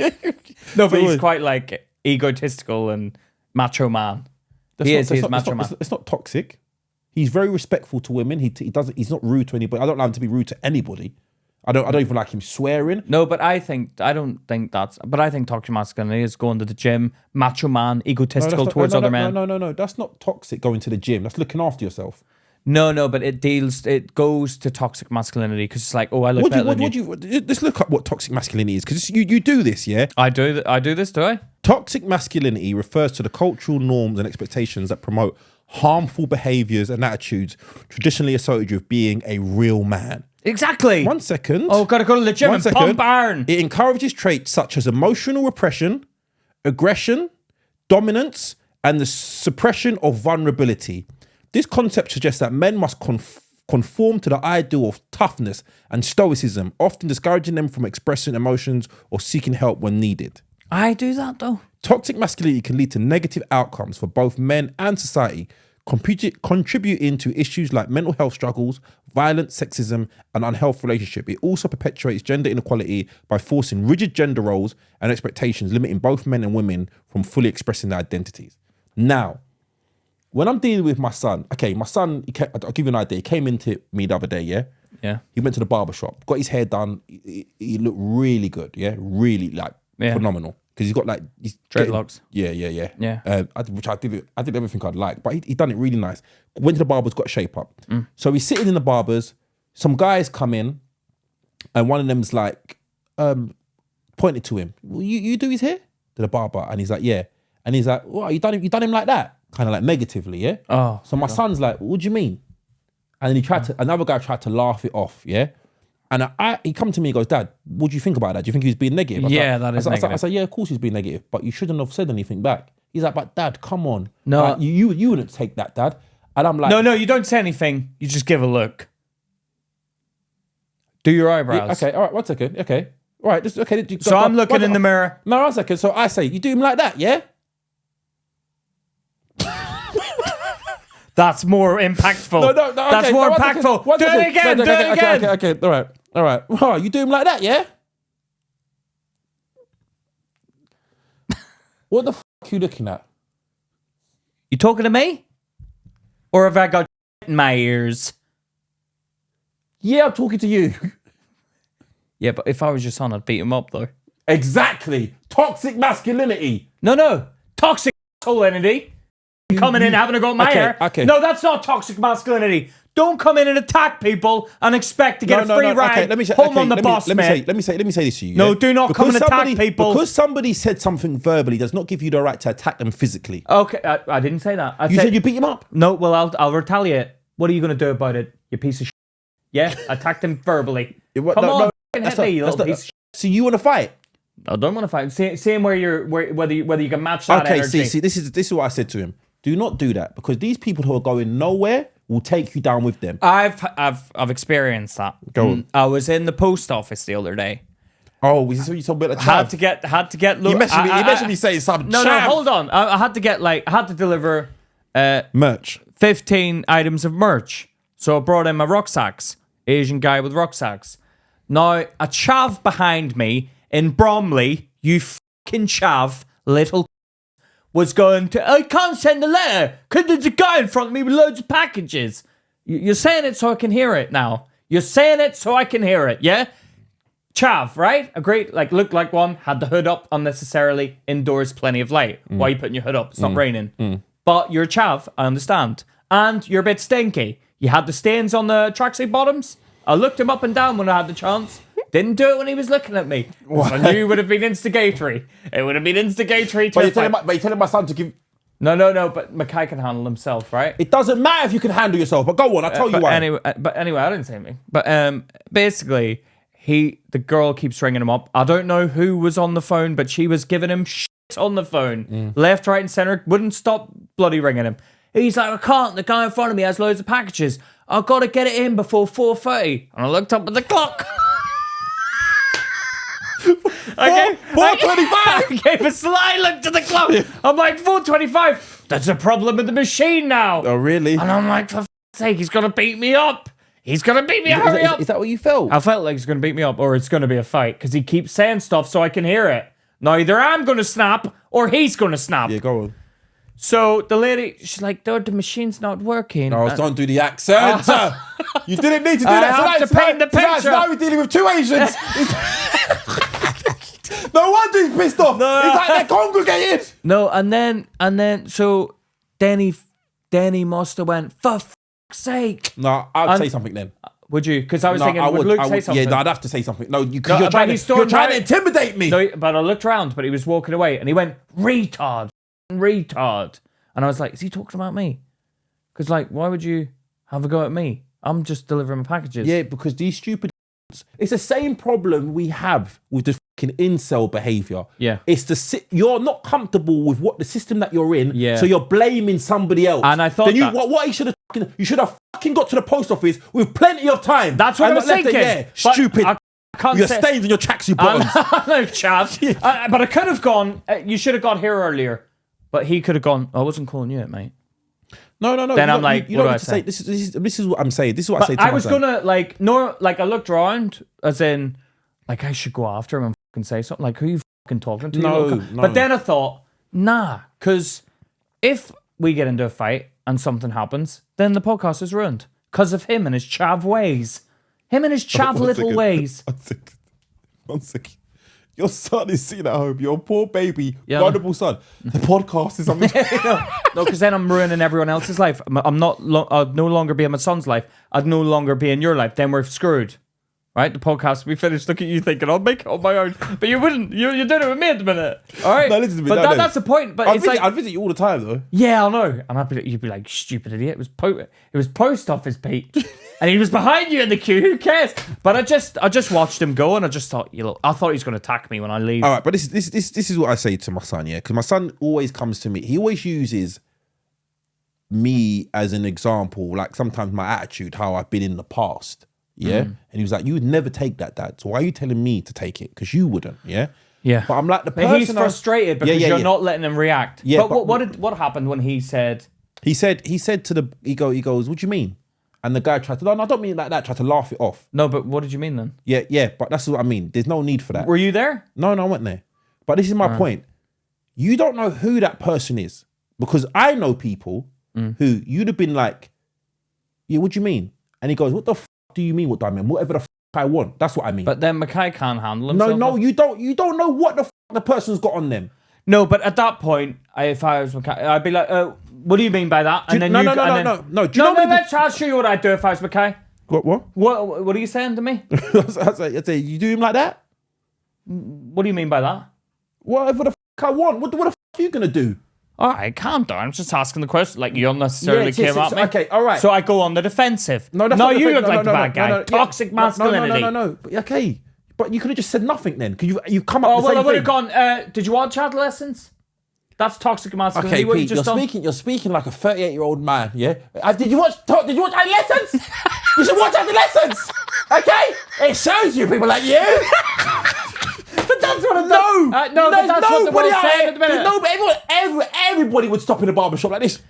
No, but he's quite like egotistical and macho man. He's macho man. It's not toxic. He's very respectful to women. He's not rude to anybody. I don't like him to be rude to anybody. I don't even like him swearing. No, but I think toxic masculinity is going to the gym, macho man, egotistical towards other men. No. That's not toxic going to the gym. That's looking after yourself. No, but it goes to toxic masculinity because it's like, I look better than you. Let's look up what toxic masculinity is because you do this, yeah? I do this, do I? Toxic masculinity refers to the cultural norms and expectations that promote harmful behaviors and attitudes traditionally associated with being a real man. Exactly. 1 second. Oh, gotta go to the gym and pump iron. It encourages traits such as emotional repression, aggression, dominance, and the suppression of vulnerability. This concept suggests that men must conform to the ideal of toughness and stoicism, often discouraging them from expressing emotions or seeking help when needed. I do that though. Toxic masculinity can lead to negative outcomes for both men and society, contributing to issues like mental health struggles, violence, sexism, and unhealthy relationship. It also perpetuates gender inequality by forcing rigid gender roles and expectations, limiting both men and women from fully expressing their identities. Now, when I'm dealing with my son, I'll give you an idea. He came into me the other day, yeah? Yeah. He went to the barber shop, got his hair done. He looked really good, yeah? Really, phenomenal. Because he's got these dreadlocks. Yeah. Which I did everything I'd like, but he done it really nice. Went to the barber's, got a shape up. So he's sitting in the barber's. Some guys come in, and one of them's like, pointed to him. Well, you do his hair? To the barber, and he's like, yeah. And he's like, what? You done him like that? Kind of like negatively, yeah. Oh. So my son's like, what do you mean? And then another guy tried to laugh it off, yeah. And he come to me and goes, Dad, what do you think about that? Do you think he was being negative? That is negative. I said, yeah, of course he's being negative, but you shouldn't have said anything back. He's like, but Dad, come on. No. Like, you wouldn't take that, Dad. And I'm like... No, you don't say anything. You just give a look. Do your eyebrows. Yeah, okay, all right, 1 second. Okay. All right, okay. So I'm looking in the mirror. No, 1 second. So I say, you do him like that, yeah? That's more impactful. No, okay, that's more impactful. Do it again. Do it again. Okay. All right. Oh, you do him like that, yeah? What the f*** are you looking at? You talking to me? Or have I got in my ears? Yeah, I'm talking to you. Yeah, but if I was your son, I'd beat him up, though. Exactly. Toxic masculinity. No. Toxic masculinity. Coming in having a go at my hair. Okay. No, that's not toxic masculinity. Don't come in and attack people and expect to get a free ride home on the bus, man. Let me say this to you. No, do not come and attack people. Because somebody said something verbally does not give you the right to attack them physically. Okay, I didn't say that. You said you beat him up. No, well, I'll retaliate. What are you going to do about it, you piece of shit? Yeah, attack them verbally. Come on, hit me, you little piece of shit. So you want to fight? I don't want to fight. Seeing whether you can match that energy. See, this is what I said to him. Do not do that because these people who are going nowhere will take you down with them. I've experienced that. Go on. I was in the post office the other day. Oh, is this what you told me about the Had to get. You mentioned me saying something. No, hold on. I had to deliver merch. 15 items of merch. So I brought in my rucksacks. Asian guy with rucksacks. Now, a chav behind me in Bromley, you fucking chav, little was going to, I can't send a letter because there's a guy in front of me with loads of packages. You're saying it so I can hear it now. You're saying it so I can hear it, yeah? Chav, right? A great, looked like one, had the hood up unnecessarily, indoors, plenty of light. Why are you putting your hood up? It's not raining. But you're a chav, I understand. And you're a bit stinky. You had the stains on the tracksuit bottoms. I looked him up and down when I had the chance. Didn't do it when he was looking at me. I knew it would have been instigatory. It would have been instigatory to But you're telling my son to give... No, but Mackay can handle himself, right? It doesn't matter if you can handle yourself, but go on, I'll tell you why. Anyway, I didn't say anything. But basically, the girl keeps ringing him up. I don't know who was on the phone, but she was giving him shit on the phone. Left, right, and center. Wouldn't stop bloody ringing him. He's like, I can't. The guy in front of me has loads of packages. I've got to get it in before 4:30. And I looked up at the clock. 4:25. I gave a sly look to the clock. I'm like, 4:25. That's a problem with the machine now. Oh, really? And I'm like, for f***'s sake, he's going to beat me up. He's going to beat me up. Hurry up. Is that what you felt? I felt like he's going to beat me up or it's going to be a fight because he keeps saying stuff so I can hear it. Now, either I'm going to snap or he's going to snap. Yeah, go on. So the lady, she's like, the machine's not working. No, don't do the accent. You didn't need to do I that. have to paint the picture. That's why we're dealing with two Asians. No wonder he's pissed off. No. He's like, they're congregated. No, and then, so Danny must have went, for fuck's sake. No, I'd say something then. Would you? Because I was thinking, would Luke say something? Yeah, no, I'd have to say something. No, because you're trying to intimidate me. No, but I looked around, but he was walking away, and he went, retard. And I was like, is he talking about me? Because, why would you have a go at me? I'm just delivering my packages. Yeah, because these stupid... It's the same problem we have with the fucking incel behaviour. Yeah. It's you're not comfortable with what the system that you're in, yeah. So you're blaming somebody else. And I thought then what you should have fucking got to the post office with plenty of time. That's what I was thinking. Stupid. Your stains on your tracksuit bottoms. No, chav. But I could have gone, you should have got here earlier. But he could have gone, I wasn't calling you it, mate. No. Then I'm like, you don't need to say. This is what I'm saying. This is what I say to I was gonna I looked around as in, I should go after him and fucking say something. Who you fucking talking to? No. But then I thought, nah, because if we get into a fight and something happens, then the podcast is ruined because of him and his chav ways. Him and his chav little ways. One second. Your son is sitting at home. Your poor baby, vulnerable son. The podcast is something. No, because then I'm ruining everyone else's life. I'd no longer be in my son's life. I'd no longer be in your life. Then we're screwed. Right? The podcast will be finished. Look at you thinking, I'll make it on my own. But you wouldn't. You did it with me at the minute. All right? No, listen to me. But that's the point. But I'd visit you all the time, though. Yeah, I know. And you'd be like, stupid idiot. It was post office, Pete. And he was behind you in the queue. Who cares? But I just watched him go, and I just thought, I thought he was going to attack me when I leave. All right, but this is what I say to my son, yeah, because my son always comes to me. He always uses me as an example, sometimes my attitude, how I've been in the past, yeah. And he was like, "You would never take that, Dad. So why are you telling me to take it? Because you wouldn't, yeah." Yeah. But I'm like the person. He's frustrated because you're not letting him react. Yeah. But what happened when he said? He said to he goes, "What do you mean?" And the guy tried to, no, I don't mean it like that, tried to laugh it off. No, but what did you mean then? Yeah, but that's what I mean. There's no need for that. Were you there? No, I wasn't there. But this is my point. You don't know who that person is. Because I know people who you'd have been like, yeah, what do you mean? And he goes, what the f*** do you mean? What do I mean? Whatever the f*** I want. That's what I mean. But then Mackay can't handle himself. No, you don't know what the f*** the person's got on them. No, but at that point, if I was Mackay, I'd be like, what do you mean by that? No. Let's I'll show you what I'd do if I was Mackay. What? What are you saying to me? I'd say, you do him like that? What do you mean by that? Whatever the f*** I want. What the f*** are you going to do? All right, calm down. I'm just asking the question. You unnecessarily came at me. Okay, all right. So I go on the defensive. No, you look like the bad guy. Toxic masculinity. No. Okay. But you could have just said nothing then. Because you've come up with the same I would thing. have gone, did you watch Adolescence? That's toxic masculinity. Okay, what Pete, you just you're speaking like a 38-year-old man, yeah? Did you watch Adolescence? You should watch Adolescence, okay? It shows you people like you. But that's what it does. No, but that's what the world's saying at the minute. No, but everybody would stop in a barbershop like this.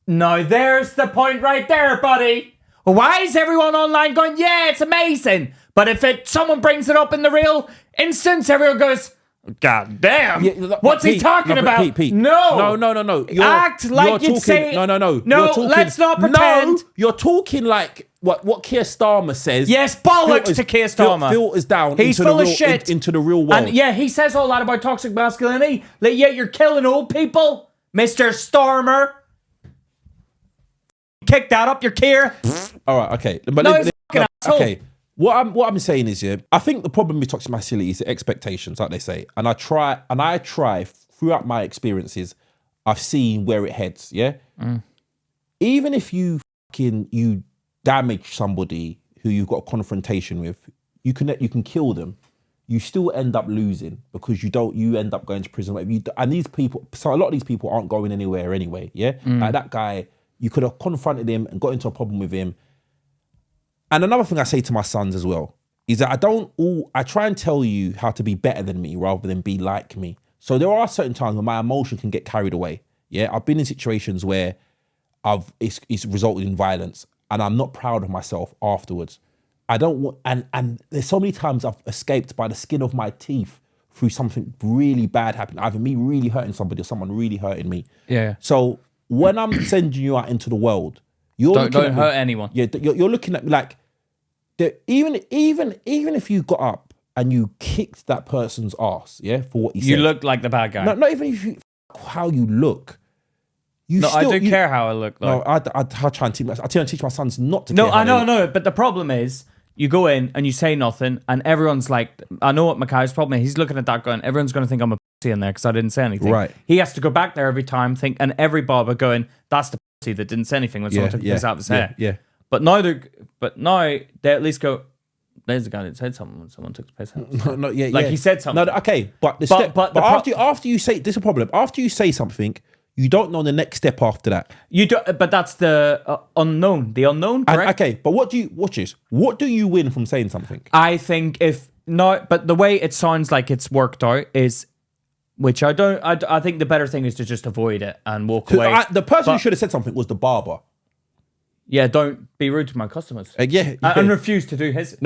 No, there's the point right there, buddy. Why is everyone online going, yeah, it's amazing? But if someone brings it up in the real instance, everyone goes, God damn. Yeah, what's he talking about? Pete. No. No. Act like you'd say. No. No, let's not pretend. No, you're talking like what Keir Starmer says. Yes, bollocks to Keir Starmer. Filters down He's into full the of real, shit. into the real world. And yeah, he says all that about toxic masculinity. Like, yeah, you're killing old people, Mr. Starmer. Kick that up your Keir. All right, okay. But no, he's a fucking asshole. Okay. What I'm saying is, yeah, I think the problem with toxic masculinity is the expectations, like they say. And I try throughout my experiences, I've seen where it heads, yeah? Even if you damage somebody who you've got a confrontation with, you can kill them. You still end up losing because you end up going to prison. And these people, so a lot of these people aren't going anywhere anyway, yeah? Like that guy, you could have confronted him and got into a problem with him. And another thing I say to my sons as well is that I try and tell you how to be better than me rather than be like me. So there are certain times when my emotion can get carried away. Yeah, I've been in situations where it's resulted in violence and I'm not proud of myself afterwards. I don't want, and there's so many times I've escaped by the skin of my teeth through something really bad happening, either me really hurting somebody or someone really hurting me. Yeah. So when I'm sending you out into the world, don't hurt anyone. Yeah, you're looking at me like, even if you got up and you kicked that person's ass, yeah, for what he said. You look like the bad guy. No, not even if how you look. I do care how I look. Though. No, I try and teach my sons not to. No, I know. But the problem is, you go in and you say nothing, and everyone's like, I know what Mackay's problem is. He's looking at that going, everyone's going to think I'm a pussy in there because I didn't say anything. Right. He has to go back there every time, and every barber going, that's the pussy that didn't say anything when someone took the piss out of his hair. Yeah. But now they at least go, there's the guy that said something when someone took the piss out. He said something. No, okay, but after you say, this is a problem. After you say something, you don't know the next step after that. You do, but that's the unknown. The unknown, correct? Okay, but what do you win from saying something? I think but the way it sounds like it's worked out is, which I don't. I think the better thing is to just avoid it and walk away. The person who should have said something was the barber. Yeah, don't be rude to my customers. And refuse to do his.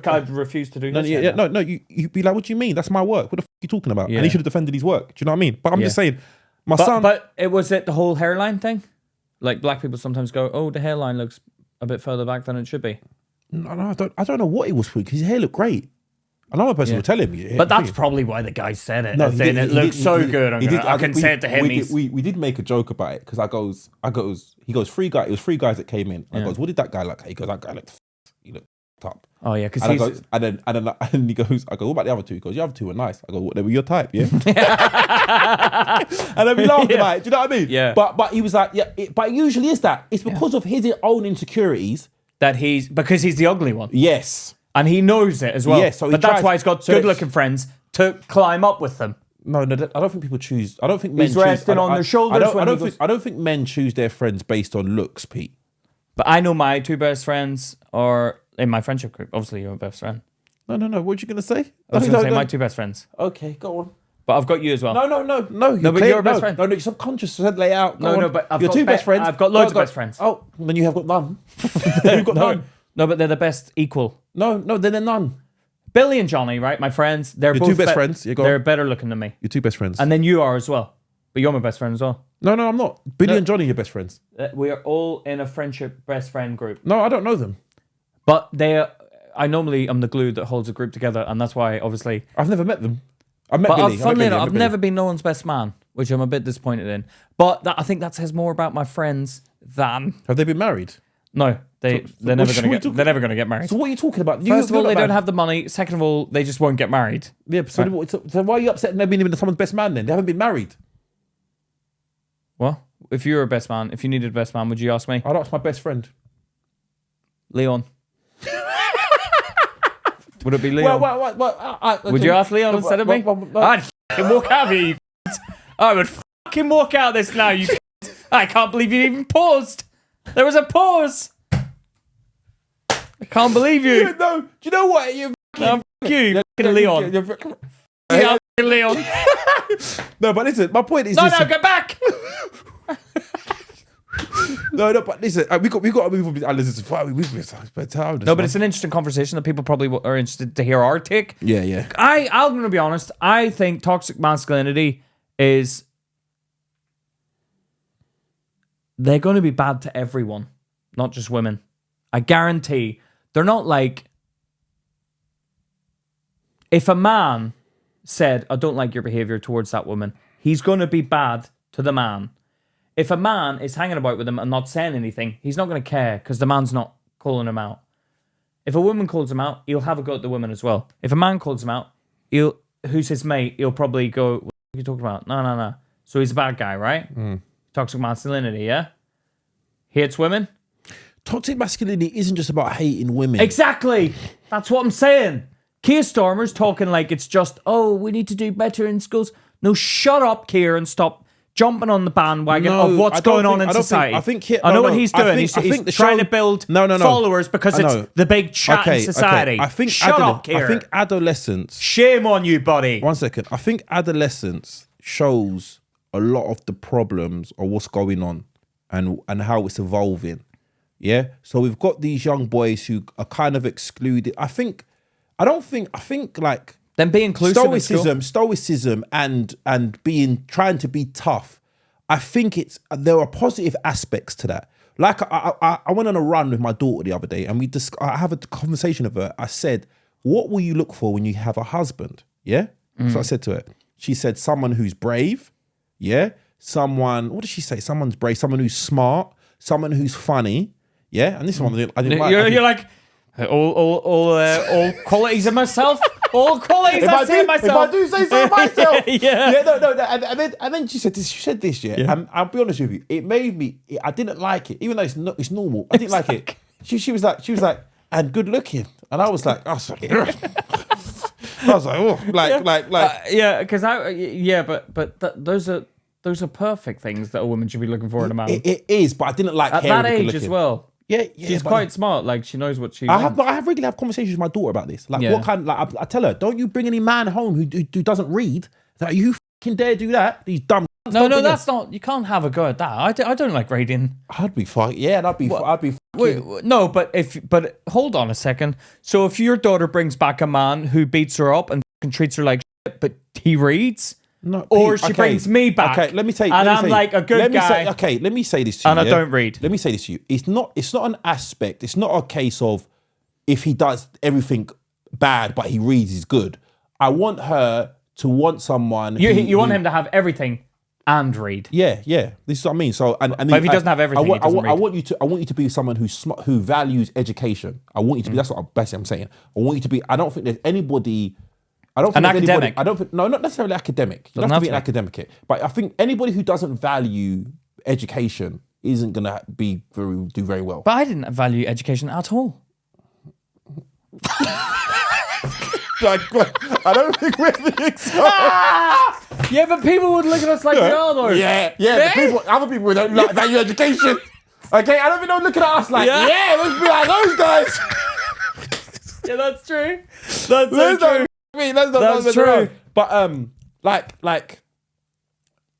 I refuse to do his. No. You be like, what do you mean? That's my work. What the f*** are you talking about? Yeah. And he should have defended his work. Do you know what I mean? But I'm just saying, my son. But it was the whole hairline thing. Like black people sometimes go, oh, the hairline looks a bit further back than it should be. No, I don't know what it was for because his hair looked great. Another person would tell him. But that's probably why the guy said it. No, saying it looks so good. I can say it to him. We did make a joke about it because he goes, three guys. It was three guys that came in. I goes, what did that guy look like? He goes, that guy looked up. Oh yeah, because and then he goes, I go, what about the other two? He goes, the other two were nice. I go, what, they were your type, yeah? And then we laughed about it. Do you know what I mean? Yeah. But he was like, but it usually is that. It's because of his own insecurities that because he's the ugly one. Yes. And he knows it as well. Yeah, so that's why he's got good-looking friends to climb up with them. No, I don't think people choose. I don't think men he's resting on their shoulders. I don't think men choose their friends based on looks, Pete. But I know my two best friends are in my friendship group. Obviously, you're my best friend. No. What are you going to say? I was going to say my two best friends. Okay, go on. But I've got you as well. No. But you're a best friend. No, your subconscious said lay out. No, but I've got two best friends. I've got loads of best friends. Oh, then you have got none. You've got none. No, but they're the best equal. No, then they're none. Billy and Johnny, right? My friends. They're both two best friends. They're better looking than me. You're two best friends. And then you are as well. But you're my best friend as well. No, I'm not. Billy and Johnny are your best friends. We are all in a friendship best friend group. No, I don't know them. But I normally am the glue that holds a group together, and that's why, obviously... I've never met them. I met Billy. Funnily enough, I've never been no one's best man, which I'm a bit disappointed in. But I think that says more about my friends than... Have they been married? No, they're never going to get married. So what are you talking about? First of all, they don't have the money. Second of all, they just won't get married. Yeah, so why are you upset they've been someone's best man then? They haven't been married. What? If you were a best man, if you needed a best man, would you ask me? I'd ask my best friend. Leon. Would it be Leon? Well, would you ask Leon instead of me? I'd walk out of here, you I would fucking walk out of this now, you I can't believe you even paused. There was a pause. I can't believe you. No, do you know what? You fucking Leon. Yeah, Leon. No, but listen, my point is... No, go back. No, but listen, we got to move on. Listen, no, but it's an interesting conversation that people probably are interested to hear our take. Yeah. I'm going to be honest. I think toxic masculinity is... They're going to be bad to everyone, not just women. I guarantee. They're not like... If a man said, I don't like your behavior towards that woman, he's going to be bad to the man. If a man is hanging about with him and not saying anything, he's not going to care because the man's not calling him out. If a woman calls him out, he'll have a go at the woman as well. If a man calls him out, who's his mate, he'll probably go, what are you talking about? No. So he's a bad guy, right? Toxic masculinity, yeah? Hates women? Toxic masculinity isn't just about hating women. Exactly. That's what I'm saying. Keir Starmer's talking like it's just, we need to do better in schools. No, shut up, Keir, and stop jumping on the bandwagon of what's going on in society. I know what he's doing. He's trying to build followers because it's the big chat in society. Shut up, Keir. I think Adolescence... Shame on you, buddy. 1 second. I think Adolescence shows a lot of the problems of what's going on and how it's evolving. Yeah? So we've got these young boys who are kind of excluded. I think like... Then be inclusive. Stoicism and trying to be tough. I think there are positive aspects to that. Like I went on a run with my daughter the other day, and I have a conversation with her. I said, "What will you look for when you have a husband?" Yeah. So I said to her. She said, "Someone who's brave." Yeah. What did she say? Someone's brave. Someone who's smart. Someone who's funny. Yeah. And this one I didn't like. You're like all qualities of myself. All qualities I say myself. If I do say so myself. Yeah. No. And then she said this, yeah. And I'll be honest with you, it made me. I didn't like it, even though it's normal. I didn't like it. She was like, and good looking, and I was like, oh, because those are perfect things that a woman should be looking for in a man. It is, but I didn't like at that age as well. Yeah, she's quite smart. Like she knows what she. I have regularly have conversations with my daughter about this. Like, what kind? Like, I tell her, don't you bring any man home who doesn't read. Like, you fucking dare do that? These dumb. No, that's not. You can't have a go at that. I don't like reading. I'd be fine. Yeah, I'd be. Wait, no, but hold on a second. So if your daughter brings back a man who beats her up and treats her like shit, but he reads. No, or she brings me back. Okay, let me say. And I'm like a good guy. Let me say this to you. And I don't read. Let me say this to you. It's not an aspect. It's not a case of if he does everything bad but he reads, he's good. I want her to want someone. You want him to have everything and read. Yeah. This is what I mean. So but if he doesn't have everything, he doesn't read. I want you to be someone who's smart, who values education. I want you to be. That's what I'm saying. I want you to be. I don't think there's anybody. An academic. No, not necessarily academic. You don't have to be an academic. But I think anybody who doesn't value education isn't going to do very well. But I didn't value education at all. I don't think we're the example. Yeah, but people would look at us like we are, though. Yeah. Other people don't value education. Okay, I don't think they're looking at us like, let's be like those guys. Yeah, that's true. That's so true. That's true. But like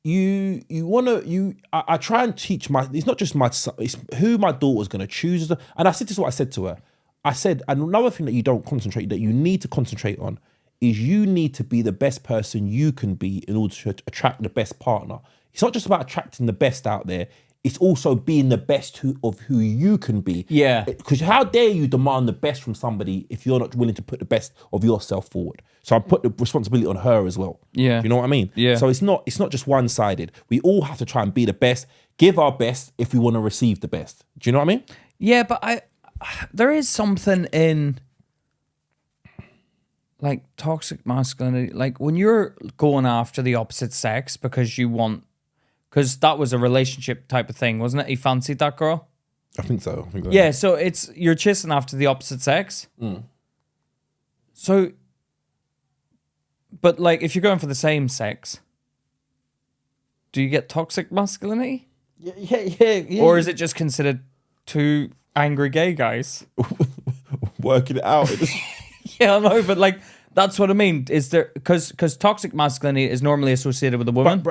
you want to I try and teach it's not just my son, it's who my daughter's going to choose. And this is what I said to her. I said, another thing that you need to concentrate on is you need to be the best person you can be in order to attract the best partner. It's not just about attracting the best out there. It's also being the best of who you can be. Yeah. Because how dare you demand the best from somebody if you're not willing to put the best of yourself forward? So I put the responsibility on her as well. Yeah. You know what I mean? Yeah. So it's not just one-sided. We all have to try and be the best, give our best if we want to receive the best. Do you know what I mean? Yeah, but there is something in like toxic masculinity, like when you're going after the opposite sex because because that was a relationship type of thing, wasn't it? He fancied that girl. I think so. Yeah, so you're chasing after the opposite sex. So, but like if you're going for the same sex, do you get toxic masculinity? Yeah. Or is it just considered two angry gay guys? Working it out. Yeah, I know, but like, that's what I mean. Is there, because toxic masculinity is normally associated with a woman.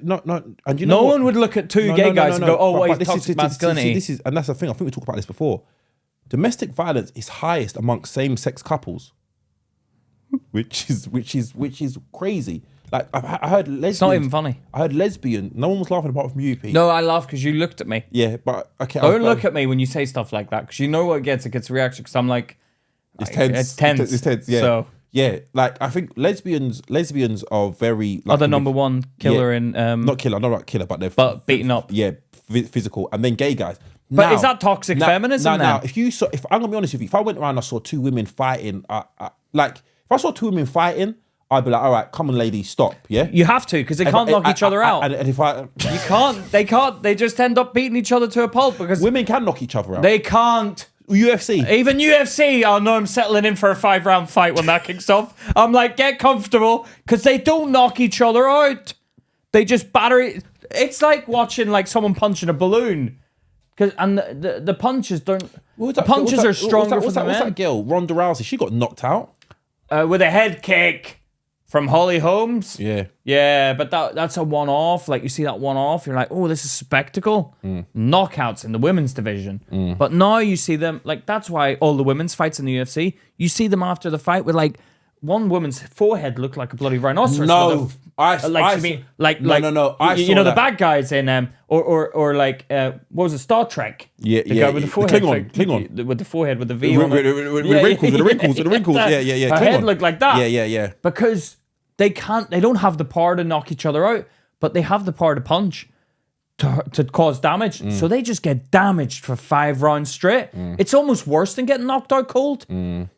No one would look at two gay guys and go, "Oh, what is toxic masculinity?" This is, and that's the thing. I think we talked about this before. Domestic violence is highest amongst same-sex couples, which is crazy. Like I heard lesbians. It's not even funny. I heard lesbian. No one was laughing apart from you, Pete. No, I laugh because you looked at me. Yeah, but okay. Don't look at me when you say stuff like that, because you know what it gets. It gets a reaction. Because I'm like, it's tense. It's tense. It's tense. Yeah. So. Yeah, like I think lesbians are very like, the number one killer in not killer, but they're beaten up. Yeah, physical, and then gay guys. But is that toxic feminism? Now, if I'm gonna be honest with you, if I went around and I saw two women fighting, like if I saw two women fighting, I'd be like, all right, come on, ladies, stop. Yeah, you have to, because they can't knock each other out. And if you can't, they can't. They just end up beating each other to a pulp, because women can knock each other out. They can't. UFC. Even UFC, I know I'm settling in for a 5-round fight when that kicks off. I'm like, get comfortable, because they don't knock each other out. They just batter it. It's like watching like someone punching a balloon. And the punches don't... The punches are stronger for the men. What's that girl, Ronda Rousey? She got knocked out. With a head kick from Holly Holmes. Yeah. Yeah, but that's a one-off. Like, you see that one-off, you're like, oh, this is spectacle. Knockouts in the women's division. But now you see them, like, that's why all the women's fights in the UFC, you see them after the fight with, like, one woman's forehead looked like a bloody rhinoceros. No. You know the bad guys in or like what was it, Star Trek? Yeah, the guy with the forehead, Klingon with the forehead with the V with the wrinkles. Yeah. Her head looked like that. Yeah. Because they don't have the power to knock each other out, but they have the power to punch to cause damage. So they just get damaged for 5 rounds straight. It's almost worse than getting knocked out cold.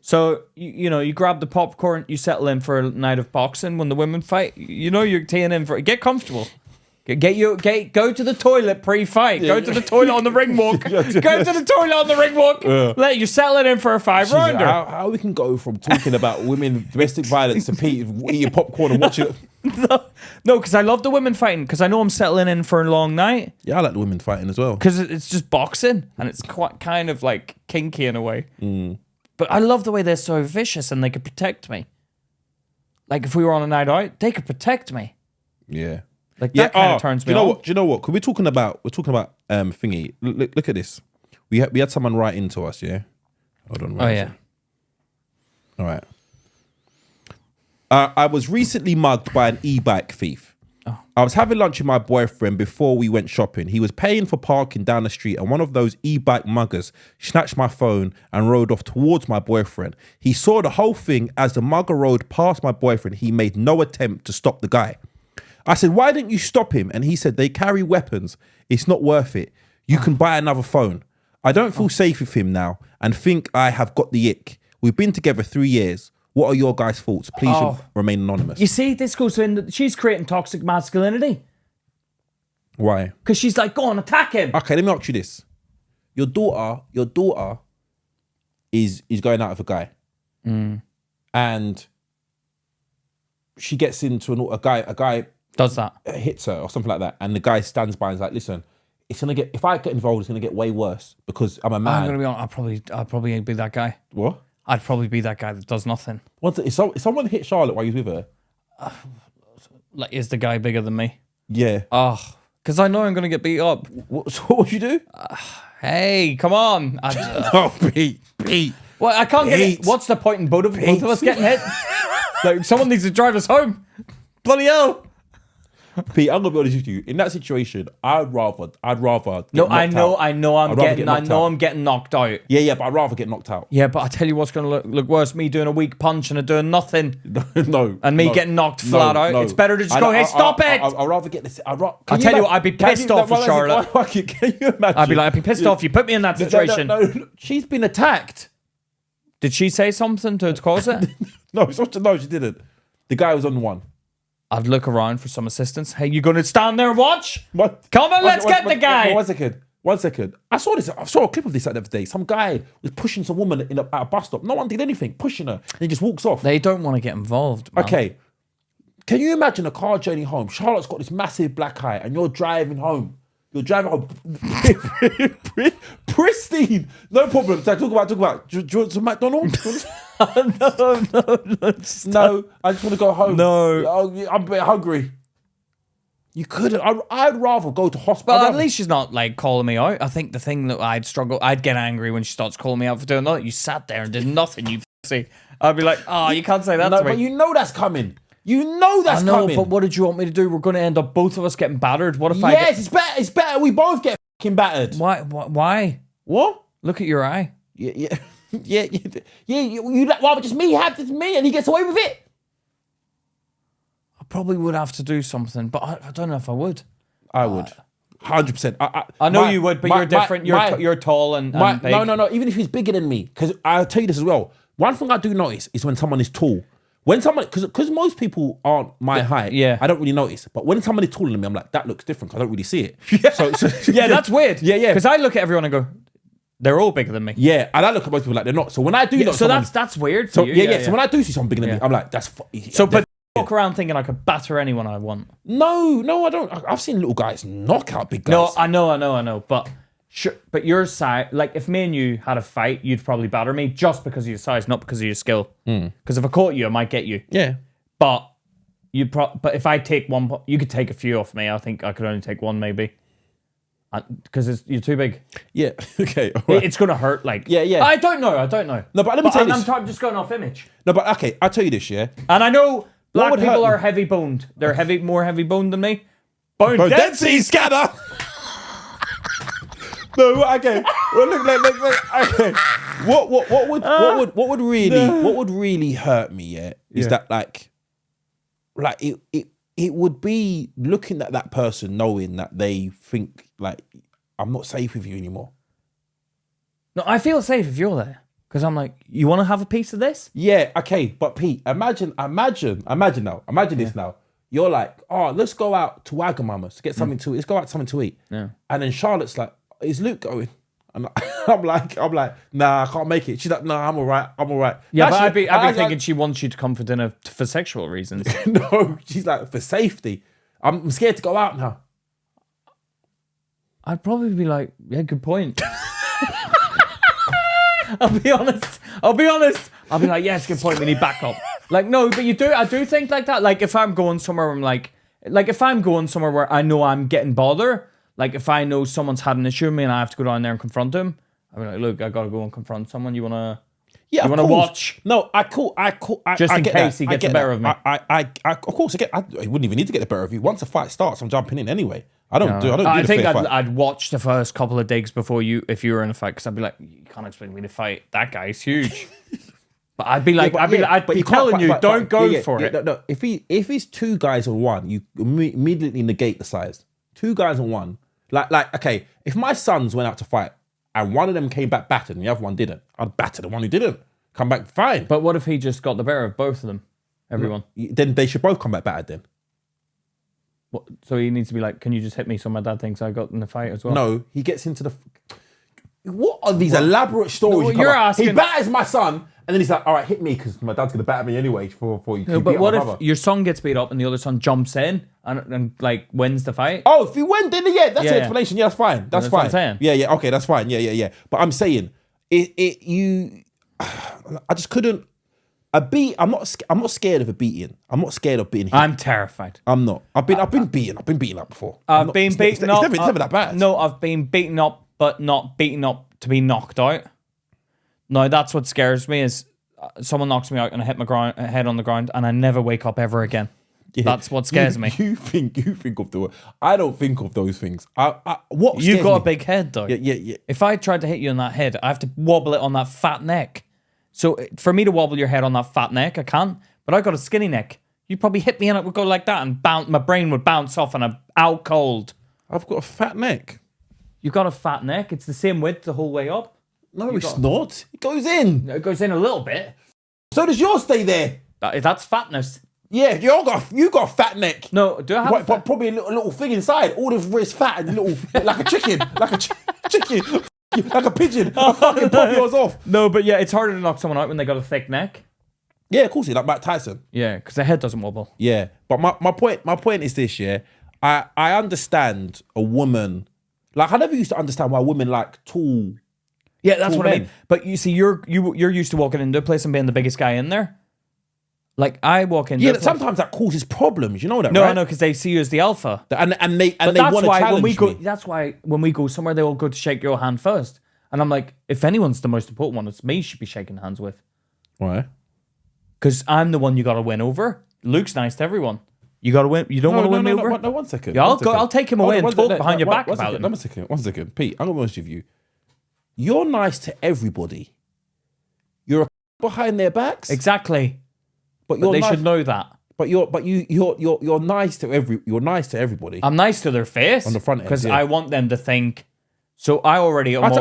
So you grab the popcorn, you settle in for a night of boxing. When the women fight, you're teeing in for it. Get comfortable. Go to the toilet pre-fight. Go to the toilet on the ring walk. Go to the toilet on the ring walk. Let you settle in for a 5-rounder. How we can go from talking about women domestic violence to Pete eating popcorn and watching it. No, because I love the women fighting, because I know I'm settling in for a long night. Yeah, I like the women fighting as well. Because it's just boxing, and it's quite kind of like kinky in a way. But I love the way they're so vicious, and they could protect me. Like if we were on a night out, they could protect me. Yeah. Like that kind of turns me on. Do you know what? We're talking about thingy. Look at this. We had someone write into us, yeah? Hold on. Oh yeah. All right. I was recently mugged by an e-bike thief. Oh. I was having lunch with my boyfriend before we went shopping. He was paying for parking down the street, and one of those e-bike muggers snatched my phone and rode off towards my boyfriend. He saw the whole thing. As the mugger rode past my boyfriend, he made no attempt to stop the guy. I said, why didn't you stop him? And he said, they carry weapons. It's not worth it. You can buy another phone. I don't feel safe with him now and think I have got the ick. We've been together 3 years. What are your guys' thoughts? Please remain anonymous. You see, this goes in. She's creating toxic masculinity. Why? Because she's like, go on, attack him. Okay, let me ask you this. Your daughter is going out with a guy. And she gets into a guy does that, hits her or something like that, and the guy stands by and is like, listen, it's gonna get, if I get involved, it's gonna get way worse because I'm a man. I'm gonna be honest, I'd probably be that guy. What? I'd probably be that guy that does nothing. If someone hit Charlotte while he was with her, like, is the guy bigger than me? Yeah. Because I know I'm gonna get beat up. What would you do? Hey, come on. Pete. Well, I can't get it. What's the point in both of us getting hit? Like, someone needs to drive us home. Bloody hell. Pete, I'm gonna be honest with you. In that situation, I'd rather. No, I know I'm getting knocked out. Yeah, but I'd rather get knocked out. Yeah, but I tell you what's gonna look worse: me doing a weak punch and doing nothing. No, and me getting knocked flat out. It's better to just go, hey, stop it! I'd rather get this. I'll tell you what, I'd be pissed off for Charlotte. Can you imagine? I'd be pissed off. You put me in that situation. No, she's been attacked. Did she say something to cause it? No, she didn't. The guy was on one. I'd look around for some assistance. Hey, you going to stand there and watch? What? Come on, let's get the guy. 1 second. I saw a clip of this the other day. Some guy was pushing some woman at a bus stop. No one did anything, pushing her. And he just walks off. They don't want to get involved, man. Okay. Can you imagine a car journey home? Charlotte's got this massive black eye and you're driving home. You're driving home. Pristine. No problem. So talk about. Do you want some McDonald's? No, I just want to go home. No. I'm a bit hungry. You couldn't. I'd rather go to hospital. But at least she's not like calling me out. I think the thing that I'd get angry when she starts calling me out for doing that. You sat there and did nothing, you see. I'd be like, oh, you can't say that to me. But you know that's coming. You know that's coming. But what did you want me to do? We're going to end up both of us getting battered. What if it's better. It's better we both get fucking battered. Why? What? Look at your eye. Yeah. You'd rather just me have this me and he gets away with it. I probably would have to do something, but I don't know if I would. I would. 100%. I know you would, but you're different. You're tall and big. No. Even if he's bigger than me, because I'll tell you this as well. One thing I do notice is when someone is tall. When someone, because most people aren't my height, I don't really notice. But when someone is taller than me, I'm like, that looks different because I don't really see it. Yeah, that's weird. Yeah. Because I look at everyone and go, they're all bigger than me. Yeah, and I look at most people like they're not. So when I do, so that's weird. For you. Yeah. So when I do see someone bigger than me, I'm like, that's. But walk around thinking I could batter anyone I want. No, I don't. I've seen little guys knock out big guys. No, I know. But sure, but your size, like if me and you had a fight, you'd probably batter me just because of your size, not because of your skill. Because if I caught you, I might get you. Yeah. But but if I take one, you could take a few off me. I think I could only take one, maybe. Because you're too big. Yeah. Okay. Right. It's gonna hurt. Like. Yeah. I don't know. No, but let me tell you this. I'm just going off image. No, but okay. I'll tell you this. Yeah. And I know black people are heavy boned. They're more heavy boned than me. Bone density scanner. No, okay. Well, look. Okay. What would really hurt me? Yeah, is that like it would be looking at that person knowing that they think like I'm not safe with you anymore. No, I feel safe if you're there because I'm like, you want to have a piece of this? Yeah, okay, but Pete, imagine this now. You're like, oh, let's go out to Wagamama's to get something to eat. Let's go out something to eat. Yeah. And then Charlotte's like, is Luke going? And I'm like, nah, I can't make it. She's like, nah, I'm all right. Yeah, but I'd be thinking she wants you to come for dinner for sexual reasons. No, she's like, for safety. I'm scared to go out now. I'd probably be like, yeah, good point. I'll be honest. I'll be like, yeah, it's a good point. We need backup. Like, no, but I do think like that. Like, if I'm going somewhere where if I'm going somewhere where I know I'm getting bothered, like if I know someone's had an issue with me and I have to go down there and confront him, I'm like, look, I gotta go and confront someone. You wanna watch? No, I just in case he gets the better of me. Of course, I wouldn't even need to get the better of you. Once the fight starts, I'm jumping in anyway. I think I'd watch the first couple of digs before if you were in a fight, because I'd be like, you can't explain me to fight. That guy's huge. But I'd be like, I'd be telling you, don't go for it. No, if it's two guys on one, you immediately negate the size. Two guys on one. Like, okay, if my sons went out to fight and one of them came back battered and the other one didn't, I'd batter the one who didn't. Come back fine. But what if he just got the better of both of them? Everyone. Then they should both come back battered then. What, so he needs to be like, can you just hit me so my dad thinks I got in the fight as well? No, he gets into the... What are these elaborate stories? No, you're asking... He batters my son and then he's like, all right, hit me because my dad's going to batter me anyway for you. No, but what if your son gets beat up and the other son jumps in and like wins the fight? Oh, if he wins, then that's the explanation. Yeah, that's fine. That's fine. What I'm saying. Yeah, okay, that's fine. Yeah. But I'm saying, I just couldn't... I'm not scared of a beating. I'm not scared of beating hit. I'm terrified. I'm not. I've been beaten. I've been beaten up before. It's never that bad. No, I've been beaten up, but not beaten up to be knocked out. No, that's what scares me is someone knocks me out and I hit my head on the ground and I never wake up ever again. Yeah. That's what scares me. You think of the... I don't think of those things. You've got a big head though. Yeah. If I tried to hit you on that head, I have to wobble it on that fat neck. So for me to wobble your head on that fat neck, I can't. But I got a skinny neck. You'd probably hit me and it would go like that and my brain would bounce off and I'm out cold. I've got a fat neck. You've got a fat neck? It's the same width the whole way up? No, it's not. It goes in. It goes in a little bit. So does yours stay there? That's fatness. Yeah, you got a fat neck. No, do I have probably a little thing inside. All of it's fat and little, like a chicken. Like a chicken. Like a pigeon. I'll fucking pop yours off. No, but yeah, it's harder to knock someone out when they got a thick neck. Yeah, of course, like Mike Tyson. Yeah, because the head doesn't wobble. Yeah, but my point is this. Yeah, I understand a woman. Like I never used to understand why women like tall. Yeah, that's tall what men. I mean. But you see, you're used to walking into a place and being the biggest guy in there. Like I walk into. Yeah, sometimes that causes problems. You know that, no, right? I know, because they see you as the alpha, and they want to challenge me. That's why when we go somewhere, they all go to shake your hand first, and I'm like, if anyone's the most important one, it's me. You should be shaking hands with. Why? Because I'm the one you got to win over. Luke's nice to everyone. You got to win. You don't want to win me over. No, 1 second. Yeah, I'll take him away and talk behind your back about him. 1 second. 1 second, Pete. I'm gonna be honest with you. You're nice to everybody. You're a behind their backs. Exactly. But they should know that. But you're nice to everybody. I'm nice to their face on the front end because I want them to think. So I'm already winning.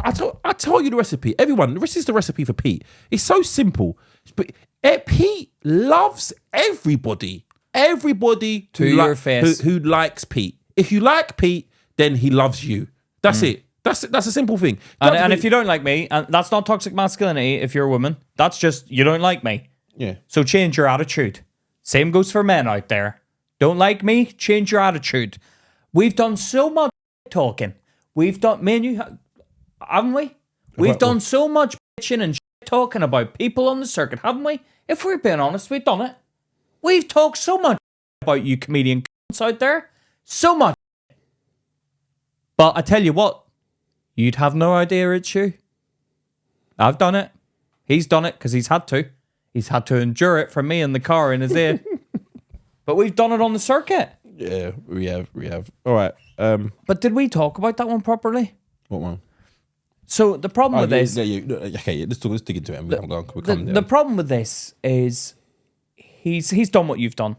I tell you the recipe. Everyone, this is the recipe for Pete. It's so simple. But Pete loves everybody. Everybody your face who likes Pete. If you like Pete, then he loves you. That's it. That's a simple thing. And if you don't like me, and that's not toxic masculinity. If you're a woman, that's just you don't like me. Yeah. So change your attitude. Same goes for men out there. Don't like me? Change your attitude. We've done so much talking. Me and you, haven't we? We've done so much bitching and talking about people on the circuit, haven't we? If we're being honest, we've done it. We've talked so much about you comedian cunts out there. So much. But I tell you what, you'd have no idea it's you. I've done it. He's done it because he's had to. He's had to endure it from me in the car in his ear. But we've done it on the circuit. Yeah, we have. All right. But did we talk about that one properly? What one? So the problem with this... Okay, let's dig into it and the problem with this is he's done what you've done.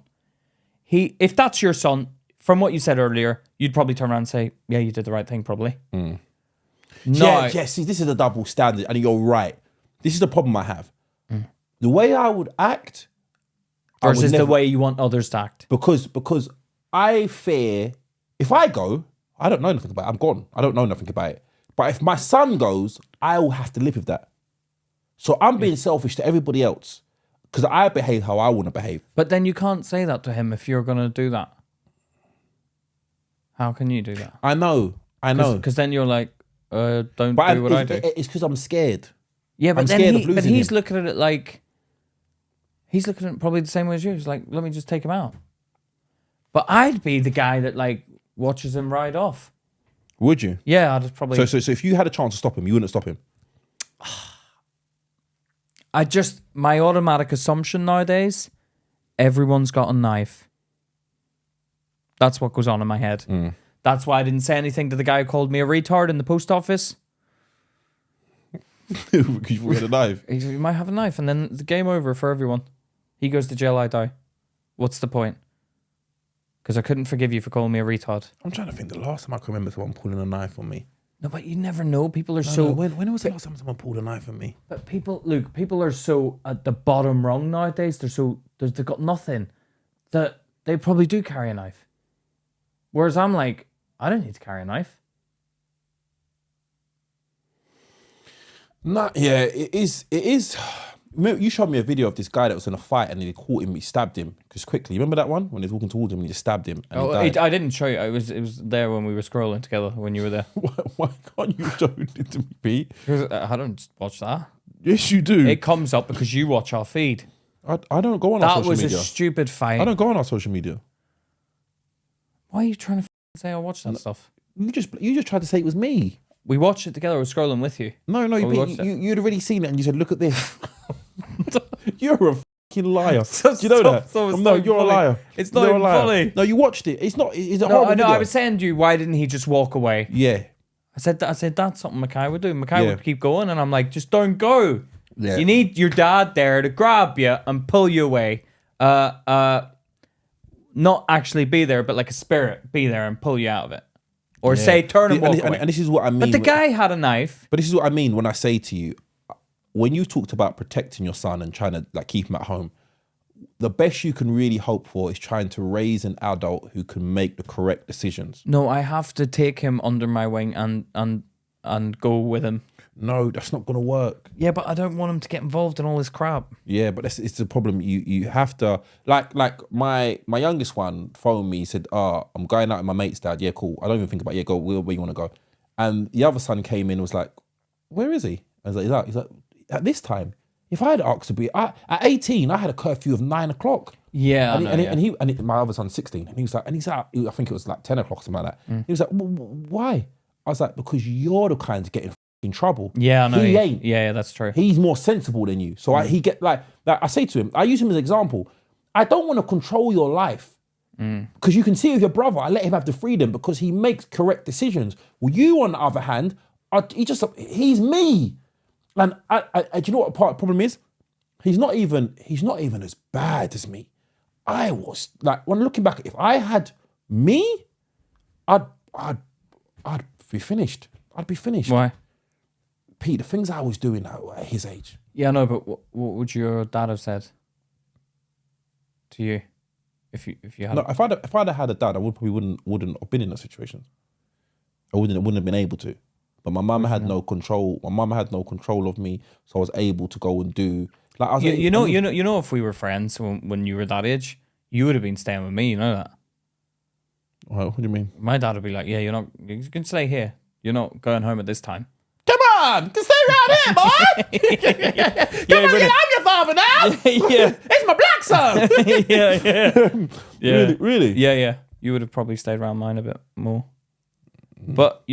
If that's your son, from what you said earlier, you'd probably turn around and say, yeah, you did the right thing, probably. No. Yeah, see, this is a double standard, and you're right. This is the problem I have. The way I would act versus the way you want others to act. Because I fear if I go, I don't know nothing about it. I'm gone. I don't know nothing about it. But if my son goes, I will have to live with that. So I'm being selfish to everybody else because I behave how I want to behave. But then you can't say that to him if you're going to do that. How can you do that? I know. Because then you're like, don't do what I do. It's because I'm scared. Yeah, but I'm scared of losing he's him. looking at it like... He's looking at it probably the same way as you. He's like, let me just take him out. But I'd be the guy that like watches him ride off. Would you? Yeah, I'd probably... So if you had a chance to stop him, you wouldn't stop him? My automatic assumption nowadays, everyone's got a knife. That's what goes on in my head. That's why I didn't say anything to the guy who called me a retard in the post office. Because you had a knife. He might have a knife, and then the game over for everyone. He goes to jail, I die. What's the point? Because I couldn't forgive you for calling me a retard. I'm trying to think the last time I can remember someone pulling a knife on me. No, but you never know. People are When was the last time someone pulled a knife on me? But people are so at the bottom rung nowadays. They've got nothing. That they probably do carry a knife. Whereas I'm like, I don't need to carry a knife. No, yeah, it is. You showed me a video of this guy that was in a fight and he caught him, he stabbed him just quickly. You remember that one? When he was walking towards him and he just stabbed him. I didn't show you. It was there when we were scrolling together when you were there. Why can't you show it to me, Pete? Because I don't watch that. Yes, you do. It comes up because you watch our feed. I don't go on our social media. That was a stupid fight. I don't go on our social media. Why are you trying to say I watch that stuff? You just tried to say it was me. We watched it together. I was scrolling with you. No, you'd already seen it and you said, look at this. You're a fucking liar. Do you know that? No, you're a liar. It's not even funny. No, you watched it. It's not. It's a horrible video. I was saying to you, why didn't he just walk away? Yeah. I said that's something Mackay would do. Mackay would keep going, and I'm like, just don't go. Yeah. You need your dad there to grab you and pull you away. Not actually be there, but like a spirit be there and pull you out of it. Or say, turn and walk away. And this is what I mean. But the guy had a knife. But this is what I mean when I say to you, when you talked about protecting your son and trying to like keep him at home, the best you can really hope for is trying to raise an adult who can make the correct decisions. No, I have to take him under my wing and and go with him. No, that's not gonna work. Yeah, but I don't want him to get involved in all this crap. Yeah, but it's the problem. You have to like my youngest one phoned me, said, I'm going out with my mate's dad. Yeah, cool. I don't even think about it. Yeah, go where you want to go. And the other son came in and was like, where is he? I was like, he's like, at this time, if I had asked to be at 18, I had a curfew of 9 o'clock. Yeah, and my other son's 16, and he's out. I think it was like 10 o'clock, something like that. He was like, why? I was like, because you're the kind of getting in trouble. Yeah, I know. He ain't. Yeah, that's true. He's more sensible than you. So he get like I say to him, I use him as an example. I don't want to control your life because you can see with your brother, I let him have the freedom because he makes correct decisions. Well, you on the other hand, he's me. And do you know what part of the problem is? He's not even as bad as me. I was like, when looking back, if I had me, I'd be finished. I'd be finished. Why? Pete, the things I was doing at his age. Yeah, no, but what would your dad have said to you if you had? No, if I'd have had a dad, I probably wouldn't have been in that situation. I wouldn't have been able to. But my mum had no control. My mum had no control of me, so I was able to go and do. Like I was. You know, if we were friends when you were that age, you would have been staying with me. You know that. What do you mean? My dad would be like, "Yeah, you can stay here. You're not going home at this time." Come on, can stay around here, boy. Come on, I'm your father now. Yeah, it's my black son. yeah. Really. Yeah. You would have probably stayed around mine a bit more. But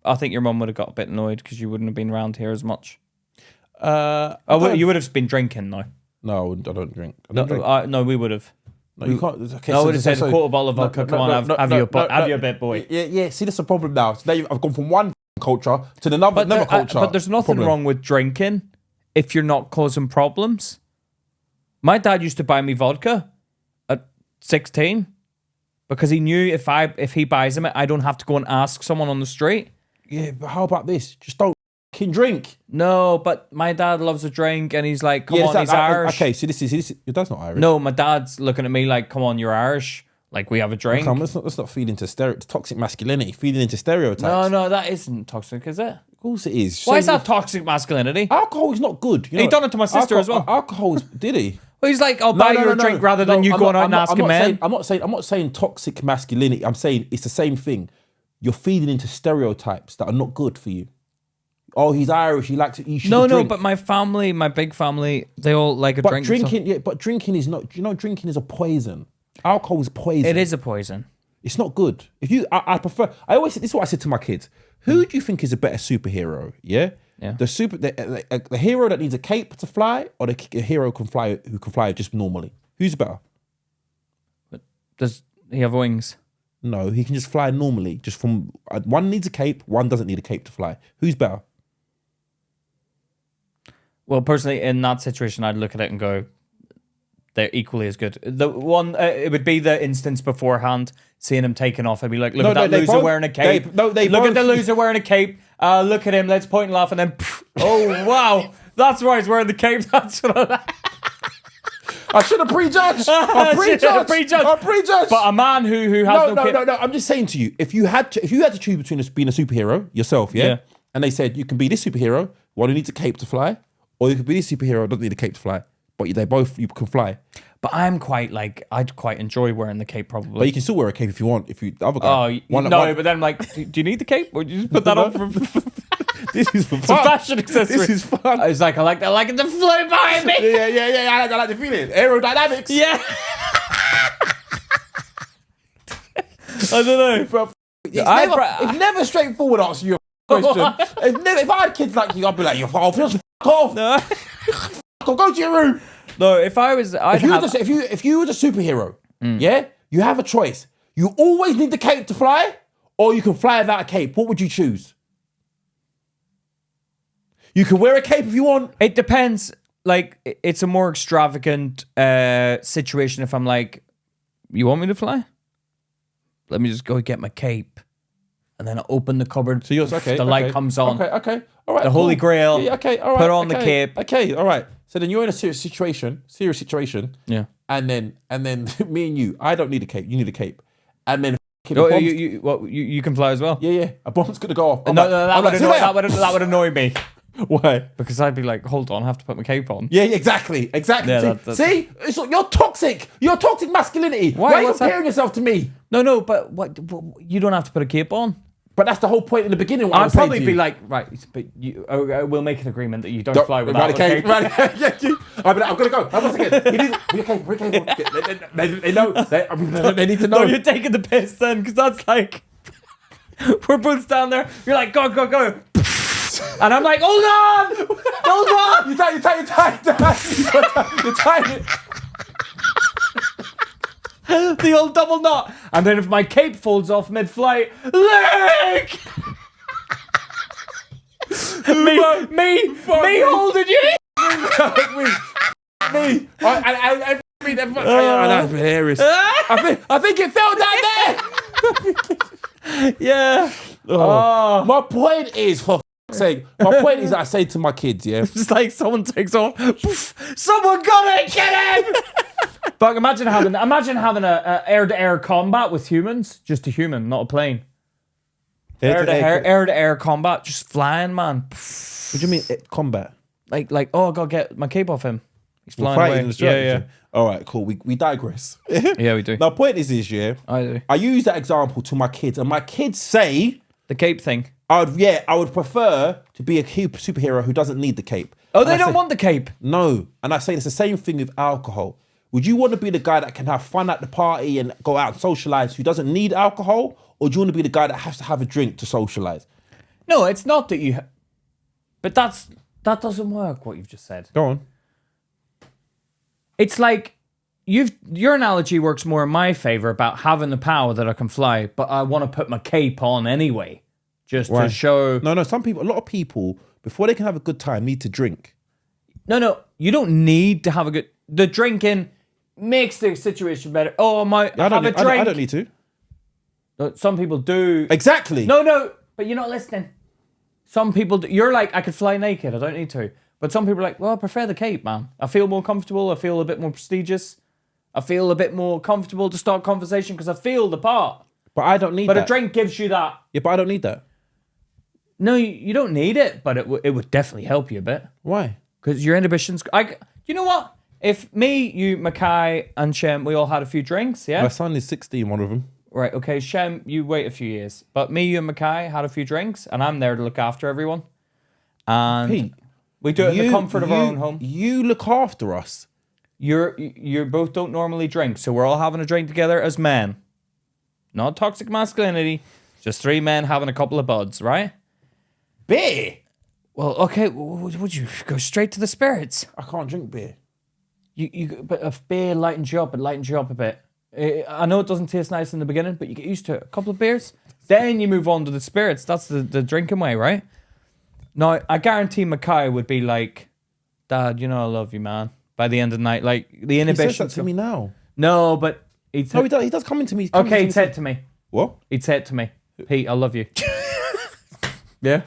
I think your mum would have got a bit annoyed because you wouldn't have been around here as much. You would have been drinking though. No, I don't drink. I don't drink. No, we would have. No, you can't. Okay, I would have said a quarter bottle of vodka. Come on, have your bit, boy. Yeah. See, that's the problem now. So now I've gone from one culture to another culture. But there's nothing wrong with drinking if you're not causing problems. My dad used to buy me vodka at 16 because he knew if he buys him it, I don't have to go and ask someone on the street. Yeah, but how about this? Just don't fucking drink. No, but my dad loves a drink and he's like, come on, he's Irish. Okay, so this is your dad's not Irish. No, my dad's looking at me like, come on, you're Irish. Like, we have a drink. Okay, let's not feed into toxic masculinity, feeding into stereotypes. No, that isn't toxic, is it? Of course it is. Why is that toxic masculinity? Alcohol is not good. He done it to my sister as well. Alcohol did he? Well, he's like, I'll buy you a drink rather than you going out and asking men. I'm not saying toxic masculinity. I'm saying it's the same thing. You're feeding into stereotypes that are not good for you. Oh, he's Irish. He likes it. You should drink. No, but my family, my big family, they all like a drink. But drinking is not. Drinking is a poison. Alcohol is poison. It is a poison. It's not good. I prefer. I always say this is what I said to my kids. Who do you think is a better superhero? Yeah. The hero that needs a cape to fly, or the hero who can fly just normally. Who's better? But does he have wings? No, he can just fly normally. Just from one needs a cape, one doesn't need a cape to fly. Who's better? Well, personally, in that situation, I'd look at it and go, they're equally as good. The one, it would be the instance beforehand, seeing him taking off. I'd be like, look at that loser wearing a cape. Look at the loser wearing a cape. Look at him. Let's point and laugh, and then, oh wow, that's why he's wearing the cape. That's what I should have prejudged. I prejudged. But a man who has no cape. No. I'm just saying to you, if you had to choose between being a superhero yourself, yeah, and they said you can be this superhero, one who needs a cape to fly, or you could be this superhero who doesn't need a cape to fly, but you can fly. But I'd quite enjoy wearing the cape probably. But you can still wear a cape if you want. If you the other guy. But then I'm like, do you need the cape, or do you just put that on for? This is for fun. It's a fashion accessory. This is fun. It's like I like it to float by me. Yeah. I like the feeling. Aerodynamics. Yeah. I don't know. It's never straightforward answering your question. If I had kids like you, I'd be like, fuck off. No. Go to your room. No, if I was, if you were the superhero, yeah, you have a choice. You always need the cape to fly, or you can fly without a cape. What would you choose? You can wear a cape if you want. It depends. Like, it's a more extravagant situation if I'm like, you want me to fly? Let me just go get my cape. And then I open the cupboard. So yours, okay. The light comes on. Okay. All right. The Holy Grail. Yeah, okay. All right. Put on the cape. Okay. All right. So then you're in a serious situation. Yeah. And And then me and you, I don't need a cape. You need a cape. And then You can fly as well. Yeah. A bomb's gonna go off. That would annoy me. Why? Because I'd be like, hold on, I have to put my cape on. Yeah, exactly. Yeah, see? You're toxic. You're toxic masculinity. Why are you comparing yourself to me? No, but what? You don't have to put a cape on. But that's the whole point in the beginning. I'd probably be like, right, but we'll make an agreement that you don't fly without a cape. I'm gonna go. One second. They know. They need to know. No, you're taking the piss then, because that's like, we're both down there. You're like, go. And I'm like, hold on. You tie it. The old double knot. And then if my cape folds off mid-flight, look! me holding you. Me. I think it fell down there. Yeah. Oh. My point is, for sake, that I say to my kids, yeah. It's like someone takes off. Someone got it, get him! But imagine having a air-to-air combat with humans. Just a human, not a plane. Air-to-air combat, just flying, man. What do you mean combat? Like, oh, I gotta get my cape off him. He's flying away. In the street. Yeah. All right, cool. We digress. Yeah, we do. My point is this, yeah. I do. I use that example to my kids, and my kids say the cape thing. I would prefer to be a superhero who doesn't need the cape. Oh, they don't want the cape. No, and I say it's the same thing with alcohol. Would you want to be the guy that can have fun at the party and go out and socialize who doesn't need alcohol? Or do you want to be the guy that has to have a drink to socialize? No, it's not that you... But that doesn't work, what you've just said. Go on. It's like, your analogy works more in my favor about having the power that I can fly, but I want to put my cape on anyway. Just to show... No, a lot of people, before they can have a good time, need to drink. No, you don't need to have a good... The drinking... makes the situation better. Oh, I don't need to. Some people do. Exactly. No, but you're not listening. Some people do. You're like, I could fly naked. I don't need to. But some people are like, well, I prefer the cape, man. I feel more comfortable. I feel a bit more prestigious. I feel a bit more comfortable to start conversation because I feel the part. But I don't need that. But a drink gives you that. Yeah, but I don't need that. No, you don't need it, but it would definitely help you a bit. Why? Because your inhibitions... You know what? If me, you, Mackay, and Shem, we all had a few drinks, yeah? My son is 16, one of them. Right, okay, Shem, you wait a few years. But me, you, and Mackay had a few drinks, and I'm there to look after everyone. And Pete, we do it in the comfort of our own home. You look after us. You both don't normally drink, so we're all having a drink together as men. Not toxic masculinity, just three men having a couple of buds, right? Beer? Well, okay, would you go straight to the spirits? I can't drink beer. But if beer lightens you up, it lightens you up a bit. I know it doesn't taste nice in the beginning, but you get used to it. A couple of beers, then you move on to the spirits. That's the drinking way, right? Now, I guarantee Mackay would be like, Dad, I love you, man. By the end of the night, like the inhibition. He says that to me now. No, but he does come into me. Okay, he'd say it to me. What? He'd say it to me. Pete, I love you. Yeah.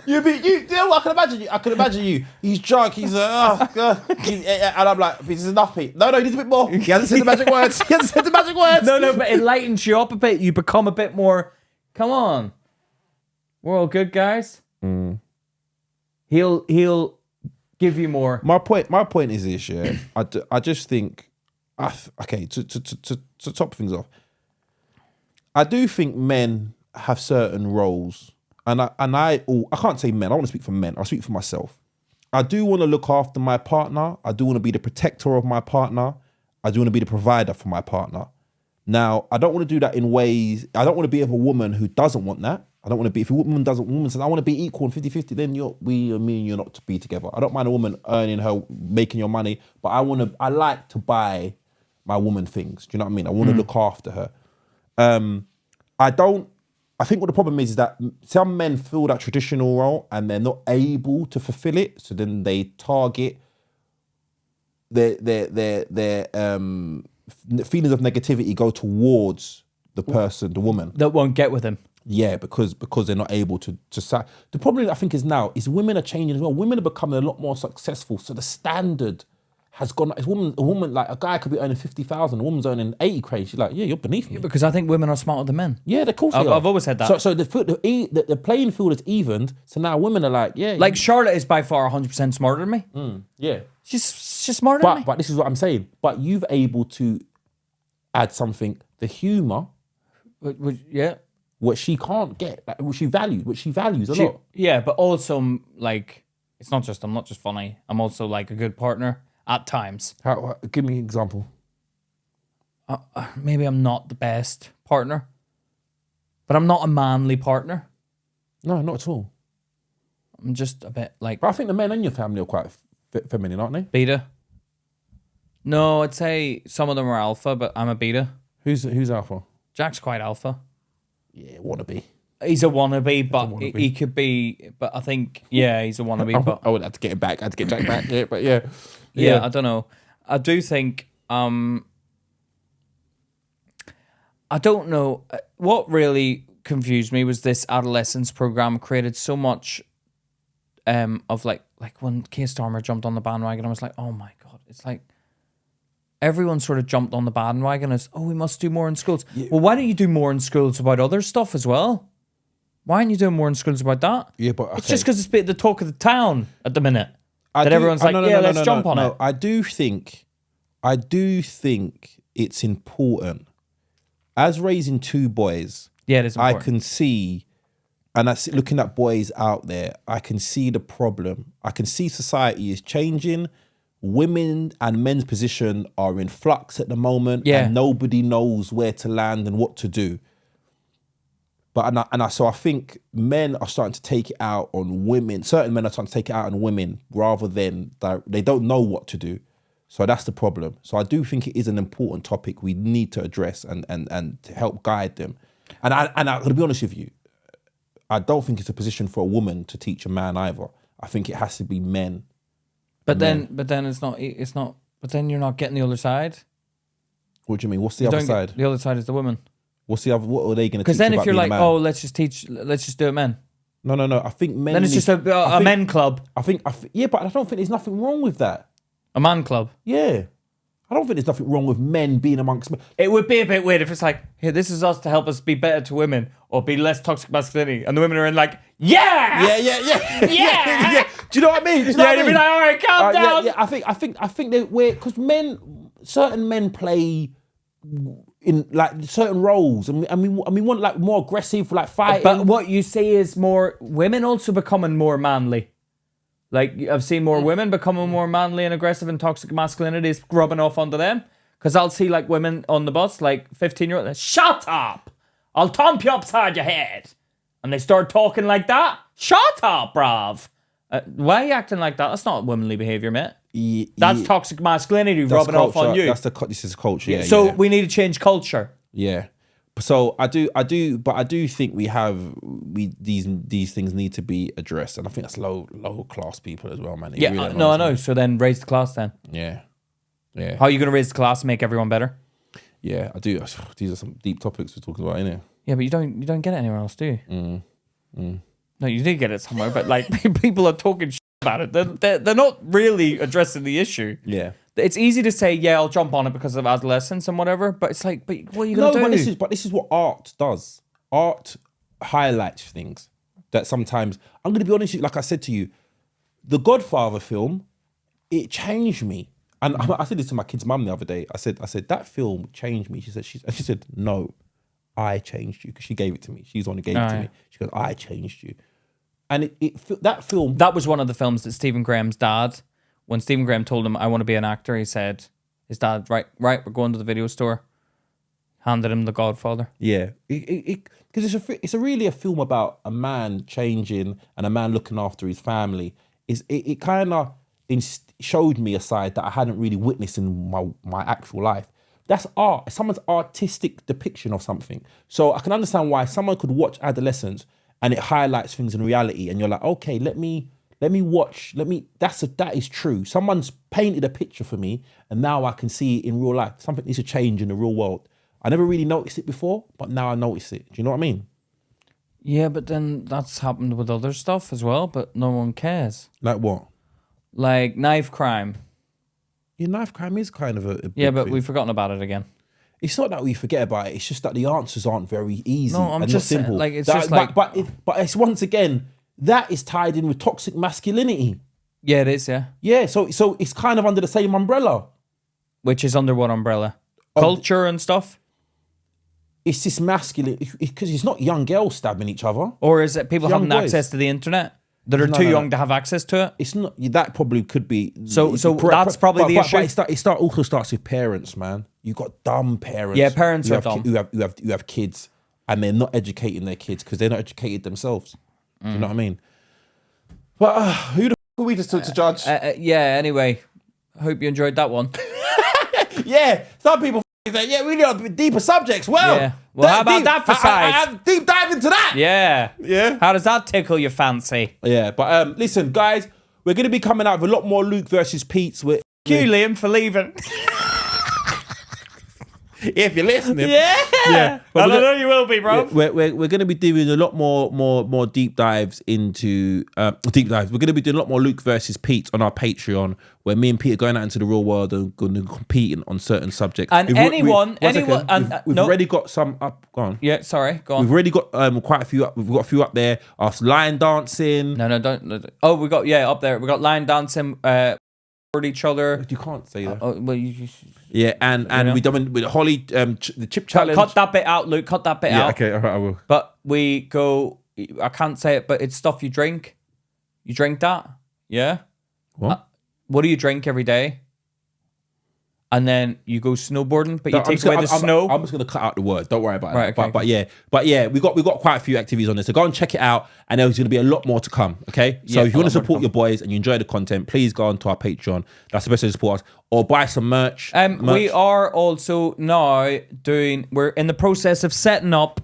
I can imagine you. He's drunk. He's and I'm like, this is enough, Pete. No, he needs a bit more. He hasn't said the magic words. No, but it lightens you up a bit. You become a bit more. Come on, we're all good guys. Mm. He'll give you more. My point is this. Yeah, I just think. Okay, to top things off, I do think men have certain roles. And I can't say men. I want to speak for men. I'll speak for myself. I do want to look after my partner. I do want to be the protector of my partner. I do want to be the provider for my partner. Now, I don't want to do that in ways... I don't want to be with a woman who doesn't want that. I don't want to be... If a woman says, I want to be equal and 50-50, then me and you're not to be together. I don't mind a woman making your money, but I like to buy my woman things. Do you know what I mean? I want to look after her. I think what the problem is that some men feel that traditional role and they're not able to fulfill it. So then they target their feelings of negativity go towards the person, the woman. That won't get with him. Yeah, because they're not able to. The problem I think is now is women are changing as well. Women are becoming a lot more successful. So the standard has gone. A woman, like a guy could be earning 50,000, a woman's earning 80 She's like, yeah, you're beneath me. Because I think women are smarter than men. Yeah, of course they are. I've always said that. So the playing field is evened. So now women are like, yeah. Like Charlotte is by far 100% smarter than me. Yeah. She's smarter than me. But this is what I'm saying. But you've able to add something, the humour. Yeah. What she can't get, like, what she values a lot. Yeah, but also, like, it's not just, I'm not just funny. I'm also, like, a good partner at times. Give me an example. Maybe I'm not the best partner, but I'm not a manly partner. No, not at all. I'm just a bit, like... But I think the men in your family are quite feminine, aren't they? Beta. No, I'd say some of them are alpha, but I'm a beta. Who's alpha? Jack's quite alpha. Yeah, wannabe. He's a wannabe, but he could be. But I think, yeah, he's a wannabe. But I would have to get him back. I had to get Jack back. Yeah, but yeah. Yeah, I don't know. I do think. I don't know. What really confused me was this Adolescence program created so much of like when Keir Starmer jumped on the bandwagon, I was like, oh my God, it's like everyone sort of jumped on the bandwagon as, oh, we must do more in schools. Yeah. Well, why don't you do more in schools about other stuff as well? Why aren't you doing more in schools about that? Yeah, but okay. It's just because it's the talk of the town at the minute. Everyone's like, let's jump on it. I do think it's important. As raising two boys, yeah, it is important. I can see, and I see, looking at boys out there, I can see the problem. I can see society is changing. Women and men's position are in flux at the moment, and nobody knows where to land and what to do. But so I think men are starting to take it out on women. Certain men are starting to take it out on women rather than they don't know what to do. So that's the problem. So I do think it is an important topic we need to address and to help guide them. And I'm going to be honest with you, I don't think it's a position for a woman to teach a man either. I think it has to be men. But then it's not. But then you're not getting the other side. What do you mean? What's the other side? The other side is the women. What's the other? What are they going to teach? Because then if you're like, oh, let's just do it men. No. I think men. Then it's just a men club. Yeah, but I don't think there's nothing wrong with that. A man club. Yeah. I don't think there's nothing wrong with men being amongst men. It would be a bit weird if it's like, here, this is us to help us be better to women or be less toxic masculinity. And the women are in like, yeah! Yeah. Do you know what I mean? You'd be like, all right, calm down. Yeah. I think that because certain men play in like certain roles, and we want like more aggressive, like fighting. But what you see is more women also becoming more manly. Like, I've seen more women becoming more manly and aggressive, and toxic masculinity is rubbing off onto them. Because I'll see, like, women on the bus, like 15-year-olds, shut up! I'll thump you upside your head. And they start talking like that. Shut up, bruv. Why are you acting like that? That's not womanly behaviour, mate. That's toxic masculinity rubbing off on you. This is culture, yeah. So we need to change culture. Yeah. So I do think these things need to be addressed, and I think that's low class people as well, man. I know. So then raise the class then. Yeah. How are you going to raise the class and make everyone better? Yeah, I do. These are some deep topics we're talking about, innit? Yeah, but you don't get it anywhere else, do you? No, you did get it somewhere, but like people are talking shit about it. They're not really addressing the issue. Yeah. It's easy to say, yeah, I'll jump on it because of adolescence and whatever, but it's like, but what are you going to do? But this is what art does. Art highlights things that sometimes, I'm going to be honest with you, like I said to you, the Godfather film, it changed me. And I said this to my kid's mum the other day. I said, that film changed me. She said, no, I changed you, because she gave it to me. She's the one who gave it to me. She goes, I changed you. And that film... That was one of the films that Stephen Graham's dad... When Stephen Graham told him, I want to be an actor, he said, his dad, right, we're going to the video store. Handed him The Godfather. Yeah. Because it's really a film about a man changing and a man looking after his family. It kind of showed me a side that I hadn't really witnessed in my actual life. That's art. It's someone's artistic depiction of something. So I can understand why someone could watch Adolescence and it highlights things in reality, and you're like, okay, that is true. Someone's painted a picture for me, and now I can see it in real life. Something needs to change in the real world. I never really noticed it before, but now I notice it. Do you know what I mean? Yeah, but then that's happened with other stuff as well, but no one cares. Like what? Like knife crime. knife crime is kind of a big but thing. we've forgotten about it again. It's not that we forget about it. It's just that the answers aren't very easy. No, I'm and just not simple. saying, it's just like... But it's once again, that is tied in with toxic masculinity. Yeah, it is, yeah. Yeah, so it's kind of under the same umbrella. Which is under what umbrella? Culture and stuff? It's this masculine, because it's not young girls stabbing each other. Or is it people having boys. access to the internet that are too young to have access to it? It's not, that probably could be. So that's probably the issue. But it also starts with parents, man. You got dumb parents. Yeah, parents are dumb. Who have kids and they're not educating their kids because they're not educated themselves. Do you know what I mean? But who the f*** are we to judge? Anyway, hope you enjoyed that one. Yeah, some people say, yeah, we need deeper subjects. Well, how about that for size? Deep dive into that. Yeah. How does that tickle your fancy? Yeah, but listen, guys, we're going to be coming out with a lot more Luke versus Pete's. Thank you, Liam, for leaving. If you're listening. Yeah. Well, I know you will be, bro. We're going to be doing a lot more deep dives into deep dives. We're going to be doing a lot more Luke versus Pete on our Patreon, where me and Pete are going out into the real world and going to compete on certain subjects. And we've already got some up. Go on. Yeah, sorry. Go on. We've already got quite a few up. We've got a few up there. Us line dancing. No, don't. Oh, we got up there. We got line dancing. Each other. You can't say that. And we done with Holly the chip challenge. Cut that bit out, Luke. Cut that bit out. Okay, all right, I will. But we go. I can't say it, but it's stuff you drink. You drink that, yeah. What? What do you drink every day? And then you go snowboarding, but you take away the snow. I'm just gonna cut out the word. Don't worry about it. Okay. But yeah, we got quite a few activities on this. So go and check it out, and there's gonna be a lot more to come. Okay. So if you want to support your boys and you enjoy the content, please go on to our Patreon. That's the best way to support us, or buy some merch. We are also now we're in the process of setting up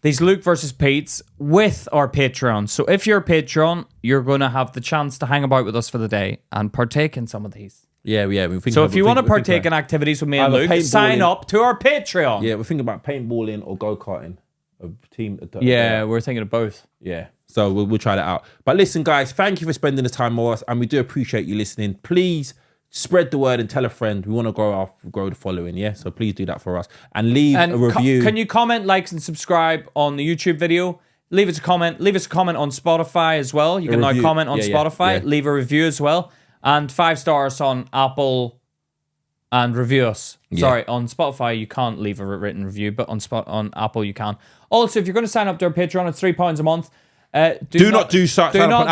these Luke versus Pete's with our Patreon. So if you're a Patreon, you're gonna have the chance to hang about with us for the day and partake in some of these. Yeah. So if you want to partake in activities with me and Luke, sign up to our Patreon. Yeah, we're thinking about paintballing or go-karting. A team. We're thinking of both. Yeah. So we'll try that out. But listen, guys, thank you for spending the time with us, and we do appreciate you listening. Please spread the word and tell a friend. We want to grow the following, yeah? So please do that for us. And leave a review. Can you comment, like, and subscribe on the YouTube video? Leave us a comment. Leave us a comment on Spotify as well. You can now comment on Spotify. Yeah. Leave a review as well. And 5 stars on Apple and review us. Yeah. Sorry, on Spotify you can't leave a written review, but on Apple you can. Also, if you're going to sign up to our Patreon, it's £3 a month. Do not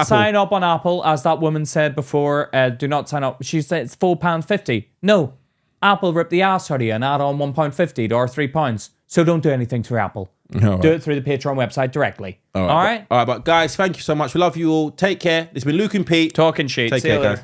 sign up on Apple, as that woman said before. Do not sign up. She said it's £4.50. No, Apple ripped the ass out of you and add on £1.50 or £3. So don't do anything through Apple. Do it through the Patreon website directly. All right. But guys, thank you so much. We love you all. Take care. This has been Luke and Pete. Talking shit. Take care, guys.